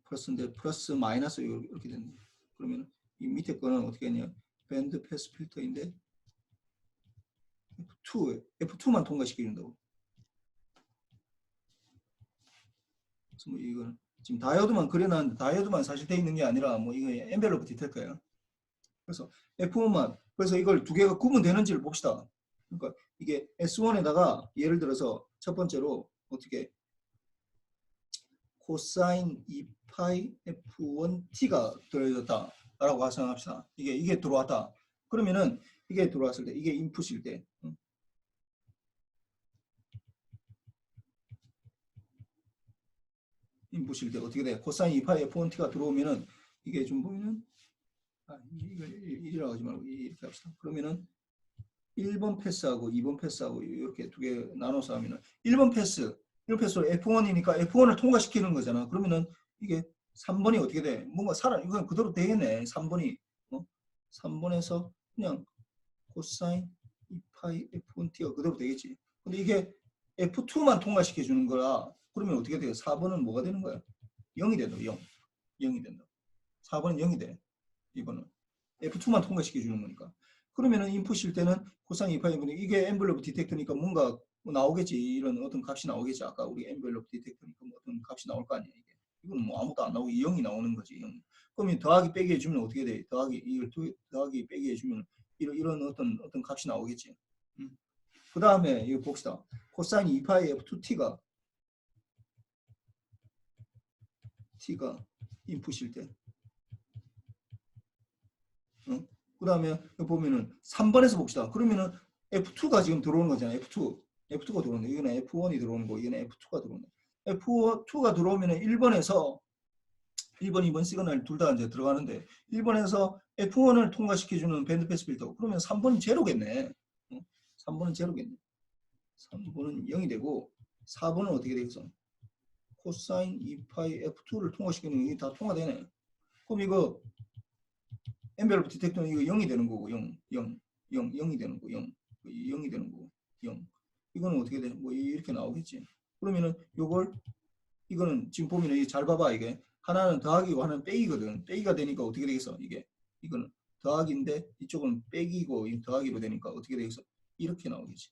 플러스인데 플러스 마이너스 이렇게 되는 거예요. 그러면 이 밑에 거는 어떻게 했냐? 밴드 패스 필터인데 F2만 통과시켜 준다고. 그래서 뭐 이거는 지금 다이오드만 그려놨는데 다이오드만 사실 돼 있는 게 아니라 뭐 이거 엔벨로프 디텍터예요. 그래서 F1만 그래서 이걸 두 개가 구분되는지를 봅시다. 그러니까 이게 S1에다가 예를 들어서 첫 번째로 어떻게 코사인 2파이 F1T가 들어있다 라고 가정합시다. 이게 들어왔다. 그러면은 이게 들어왔을 때 이게 인풋일 때 인풋일 때 어떻게 돼? 코사인 2파이 F1T가 들어오면은 이게 좀 보면은 이걸 1이라고 하지 말고 이렇게 합시다. 그러면은 1번 패스하고 2번 패스하고 이렇게 두 개 나눠서 하면은 1번 패스로 F1이니까 F1을 통과시키는 거잖아. 그러면은 이게 3번이 어떻게 돼? 뭔가 이건 그대로 되겠네. 3번이 3번에서 그냥 코사인 2파이 F1T가 그대로 되겠지. 근데 이게 F2만 통과시켜 주는 거라 그러면 어떻게 돼요? 4번은 뭐가 되는 거야? 0이 된다. 0이 된다. 4번은 0이 돼. 이번은 F2만 통과시켜 주는 거니까. 그러면은 인풋일 때는 코사인 2파이 F2 이게 엔벨로프 디텍터니까 뭔가 나오겠지. 이런 어떤 값이 나오겠지. 아까 우리 엔벨로프 디텍터니까 뭐 어떤 값이 나올 거 아니야. 이거는 뭐 아무것도 안 나오고 0이 나오는 거지. 0. 그러면 더하기 빼기 해주면 어떻게 돼? 더하기 빼기 해주면 이런 어떤 값이 나오겠지. 그 다음에 이거 봅시다. 코사인 2파이 F2T가 인풋일 때 그 다음에 보면은 3번에서 봅시다. 그러면은 F2가 지금 들어오는 거잖아. F2가 들어오는 거. 이거는 F1이 들어오는 거. 이거는 F2가 들어오는 거. F2가 들어오면은 1번, 2번 시그널 둘 다 이제 들어가는데 1번에서 F1을 통과시켜주는 밴드 패스 필터. 그러면 3번은 제로겠네. 3번은 제로겠네. 3번은 0이 되고 4번은 어떻게 되겠어? 코사인 2파이 F2를 통과시키는 게 다 통과되네. 그럼 이거 엔벨로프 디텍터는 이거 0이 되는 거고 0이 되는 거 0이 되는 거고 0 이거는 어떻게 돼? 뭐 이렇게 나오겠지. 그러면은 이거는 지금 보면은 잘 봐봐. 이게 하나는 더하기고 하나는 빼기거든. 빼기가 되니까 어떻게 되겠어? 이거는 더하기인데 이쪽은 빼기고 더하기로 되니까 어떻게 되겠어? 이렇게 나오겠지.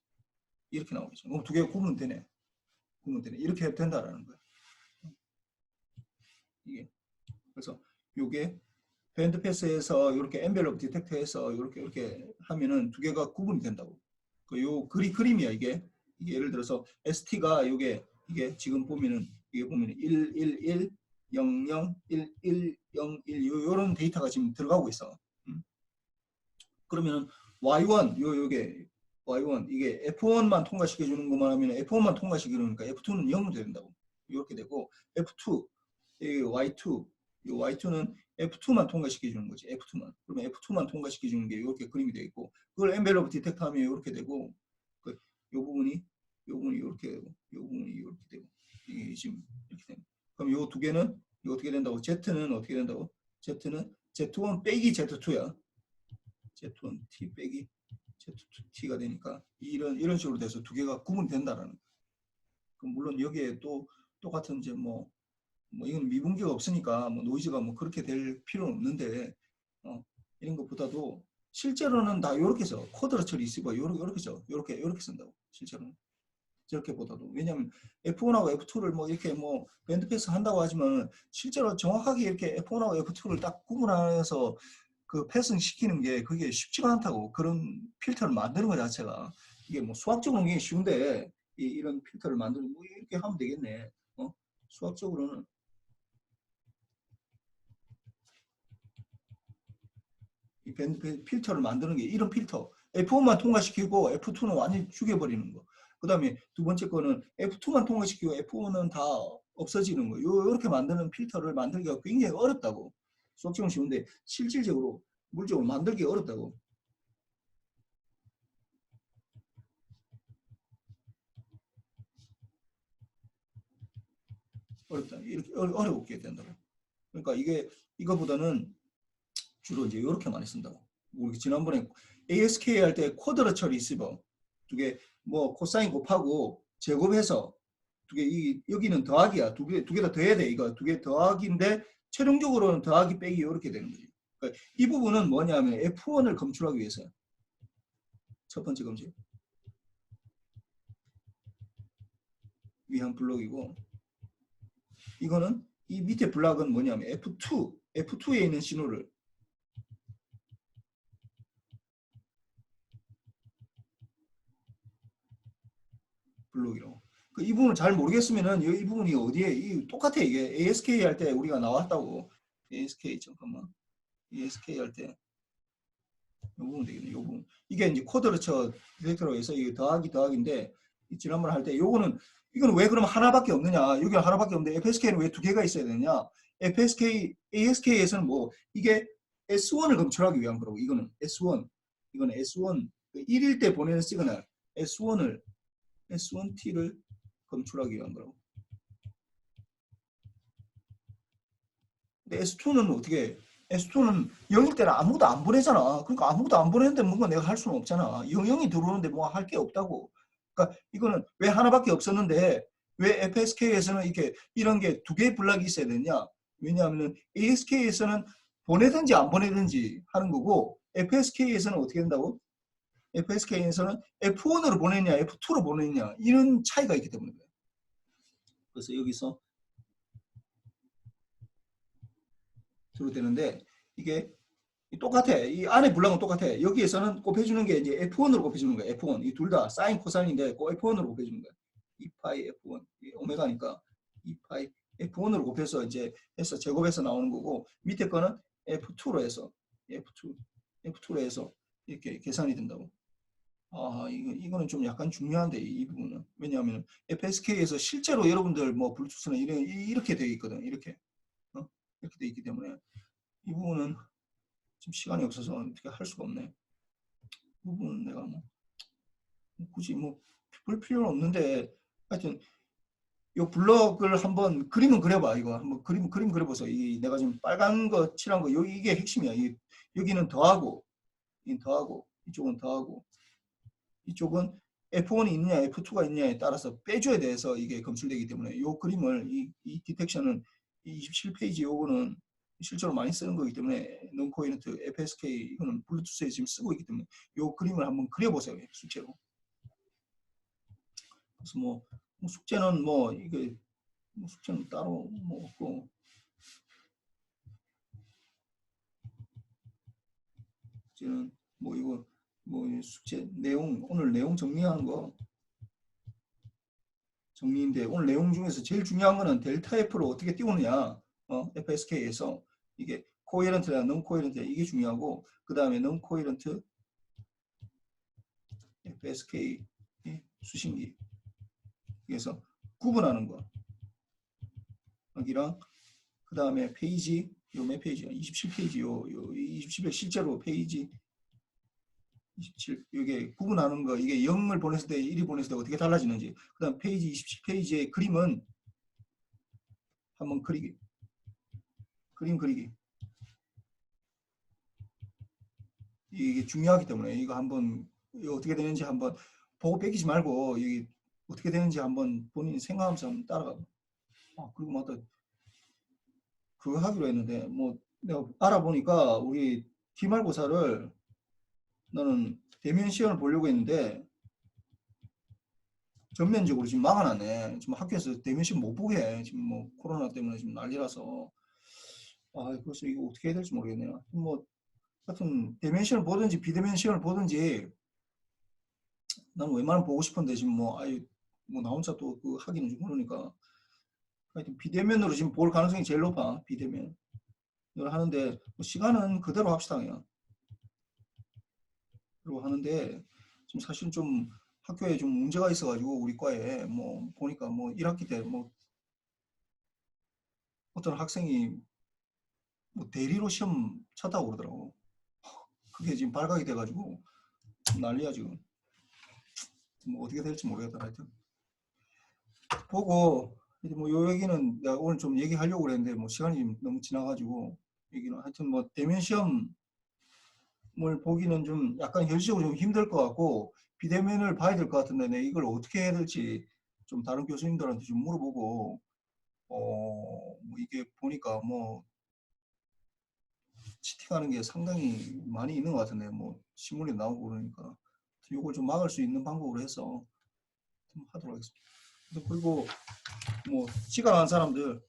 그럼 두 개가 구분은 되네. 이렇게 해도 된다라는 거야. 이게 그래서 요게 밴드 패스에서 이렇게 엔벨로프 디텍터에서 이렇게 하면은 두 개가 구분이 된다고. 요 그림이야 이게 예를 들어서 ST가 이게 지금 보면은 111 00 1101 요런 데이터가 지금 들어가고 있어. 그러면은 Y1 요게 Y1 이게 F1만 통과시켜 주는 것만 하면 F1만 통과시키는 거니까 F2는 0이 된다고. 이렇게 되고 F2 Y2 이 Y2는 F2만 통과시켜 주는 거지. F2만. 그러면 F2만 통과시켜 주는 게 이렇게 그림이 되어 있고 그걸 엔벨로프 디텍터 하면 이렇게 되고 요 부분이 이렇게 되고 요 부분이 이렇게 되고 이게 지금 이렇게 됩니다. 그럼 요 두 개는 이거 어떻게 된다고? Z는 어떻게 된다고? Z는 Z1 빼기 Z2야. Z1 T 빼기 Z2T가 되니까 이런 식으로 돼서 두 개가 구분된다라는 거야. 그럼 물론 여기에 또 똑같은 이제 뭐 이건 미분기가 없으니까 뭐 노이즈가 뭐 그렇게 될 필요는 없는데 이런 것보다도 실제로는 다 이렇게 써. 쿼드러처 리시버 요렇게 써. 요렇게 쓴다고. 실제로는. 저렇게보다도. 왜냐하면 F1하고 F2를 뭐 이렇게 뭐 밴드 패스 한다고 하지만 실제로 정확하게 이렇게 F1하고 F2를 딱 구분해서 그 패스 시키는 게 그게 쉽지가 않다고. 그런 필터를 만드는 것 자체가 이게 뭐 수학적으로는 굉장히 쉬운데 이런 필터를 만들면 뭐 이렇게 하면 되겠네. 수학적으로는 이 밴드 필터를 만드는 게 이런 필터 F1만 통과시키고 F2는 완전히 죽여버리는 거. 그 다음에 두 번째 거는 F2만 통과시키고 F1은 다 없어지는 거. 이렇게 만드는 필터를 만들기가 굉장히 어렵다고. 수학적으로 쉬운데 실질적으로 물적으로 만들기 어렵다고. 어렵다. 이렇게 어렵게 된다고. 그러니까 이거보다는 주로 이제 이렇게 많이 쓴다고. 우리 지난번에 ASK 할 때 쿼드러처 리시버 두 개 뭐 코사인 곱하고 제곱해서 두 개 여기는 더하기야. 두 개 다 더해야 돼. 이거 두 개 더하기인데 최종적으로는 더하기 빼기 이렇게 되는 거지. 그러니까 이 부분은 뭐냐면 F1을 검출하기 위해서 첫 번째 검출 위한 블록이고 이거는 이 밑에 블록은 뭐냐면 F2에 있는 신호를 블록이라고. 이 부분을 잘 모르겠으면은 이 부분이 어디에 똑같아. 이게 ASK 할 때 우리가 나왔다고. ASK 잠깐만. ASK 할 때 이 부분 되겠네. 이 부분. 이게 이제 쿼드러처 디렉터로 해서 이게 더하기인데 지난번 할 때 이거는 왜 그러면 하나밖에 없느냐? 여기 하나밖에 없는데 FSK는 왜 두 개가 있어야 되느냐? ASK에서는 뭐 이게 S1을 검출하기 위한 거라고. 이거는 S1 1일 때 보내는 시그널 S1T를 검출하기 위한 거라고. 근데 S2는 어떻게 S2는 0일 때는 아무도 안 보내잖아. 그러니까 아무도 안 보내는데 뭔가 내가 할 수는 없잖아. 0이 들어오는데 뭐 할 게 없다고. 그러니까 이거는 왜 하나밖에 없었는데 왜 FSK에서는 이렇게 이런 게 두 개의 블락이 있어야 되냐? 왜냐하면 ASK에서는 보내든지 안 보내든지 하는 거고 FSK에서는 어떻게 된다고? FSK에서는 F1으로 보내냐 F2로 보내냐 이런 차이가 있기 때문에 그래요. 그래서 여기서 들어도 되는데 이게 똑같아. 이 안에 블럭은 똑같아. 여기에서는 곱해주는 게 이제 F1으로 곱해주는 거야. F1. 이 둘 다 사인 코사인인데 F1으로 곱해주는 거야. 2파이 F1. 오메가니까 2파이 F1으로 곱해서 이제 해서 제곱해서 나오는 거고 밑에 거는 F2로 해서 F2로 해서 이렇게 계산이 된다고. 이거는 좀 약간 중요한데 이 부분은. 왜냐하면 FSK에서 실제로 여러분들 뭐 블루투스는 이렇게 되어 있거든. 이렇게. 이렇게 되어 있기 때문에 이 부분은 지금 시간이 없어서 어떻게 할 수가 없네. 이 부분은 내가 뭐 굳이 뭐 볼 필요는 없는데 하여튼 이 블럭을 한번 그림은 그려봐. 이거 한번 그림 그려보세요. 내가 지금 빨간 거 칠한 거 이게 핵심이야. 여기는 더하고 이쪽은 더하고 이쪽은 F1이 있느냐 F2가 있느냐에 따라서 빼줘야 돼서 이게 검출되기 때문에 이 그림을 이 디텍션은 이 27페이지 요거는 실제로 많이 쓰는 거기 때문에 non-coherent FSK 이거는 블루투스에 지금 쓰고 있기 때문에 이 그림을 한번 그려보세요. 숙제로. 그래서 뭐 숙제는 뭐 이게 숙제는 따로 뭐 없고 숙제는 뭐 이거 뭐 숙제 내용 오늘 내용 정리하는 거 정리인데 오늘 내용 중에서 제일 중요한 거는 델타 F로 어떻게 띄우느냐 FSK에서 이게 코헤런트랑 non-coherent 이게 중요하고 그 다음에 non-coherent FSK 수신기 그래서 구분하는 거 여기랑 그 다음에 페이지 요 몇 페이지야 27페이지 요 27에 실제로 페이지 27 이게 구분하는 거 이게 0을 보냈을 때 1이 보냈을 때 어떻게 달라지는지 그 다음 페이지 27페이지의 그림은 한번 그림 그리기 이게 중요하기 때문에 이거 한번 이거 어떻게 되는지 한번 보고 뺏기지 말고 이게 어떻게 되는지 한번 본인이 생각하면서 한번 따라가. 그리고 맞다 그거 하기로 했는데 뭐 내가 알아보니까 우리 기말고사를 나는 대면 시험을 보려고 했는데 전면적으로 지금 막아놨네. 지금 학교에서 대면 시험 못 보게 해. 지금 뭐 코로나 때문에 지금 난리라서. 아, 그래서 이거 어떻게 해야 될지 모르겠네요. 뭐 하여튼 대면 시험을 보든지 비대면 시험을 보든지 나는 웬만하면 보고 싶은데 지금 뭐 아예 뭐 나 혼자 또 그 하기는 좀 그러니까 하여튼 비대면으로 지금 볼 가능성이 제일 높아. 비대면. 이걸 하는데 뭐 시간은 그대로 합시다 그냥. 그리고 하는데 지금 사실 좀 학교에 좀 문제가 있어가지고 우리 과에 뭐 보니까 뭐 1학기 때 뭐 어떤 학생이 뭐 대리로 시험 쳤다고 그러더라고. 그게 지금 발각이 돼가지고 난리야 지금. 뭐 어떻게 될지 모르겠다 하여튼. 보고 이제 뭐 요 얘기는 내가 오늘 좀 얘기하려고 그랬는데 뭐 시간이 너무 지나가지고 얘기는 하여튼 뭐 대면 시험을 보기는 좀 약간 현실적으로 좀 힘들 것 같고 비대면을 봐야 될 것 같은데 내가 이걸 어떻게 해야 될지 좀 다른 교수님들한테 좀 물어보고 뭐 이게 보니까 뭐 치팅하는 게 상당히 많이 있는 것 같은데 뭐 신문에 나오고 그러니까 이걸 좀 막을 수 있는 방법으로 해서 좀 하도록 하겠습니다. 그리고 뭐 지각한 사람들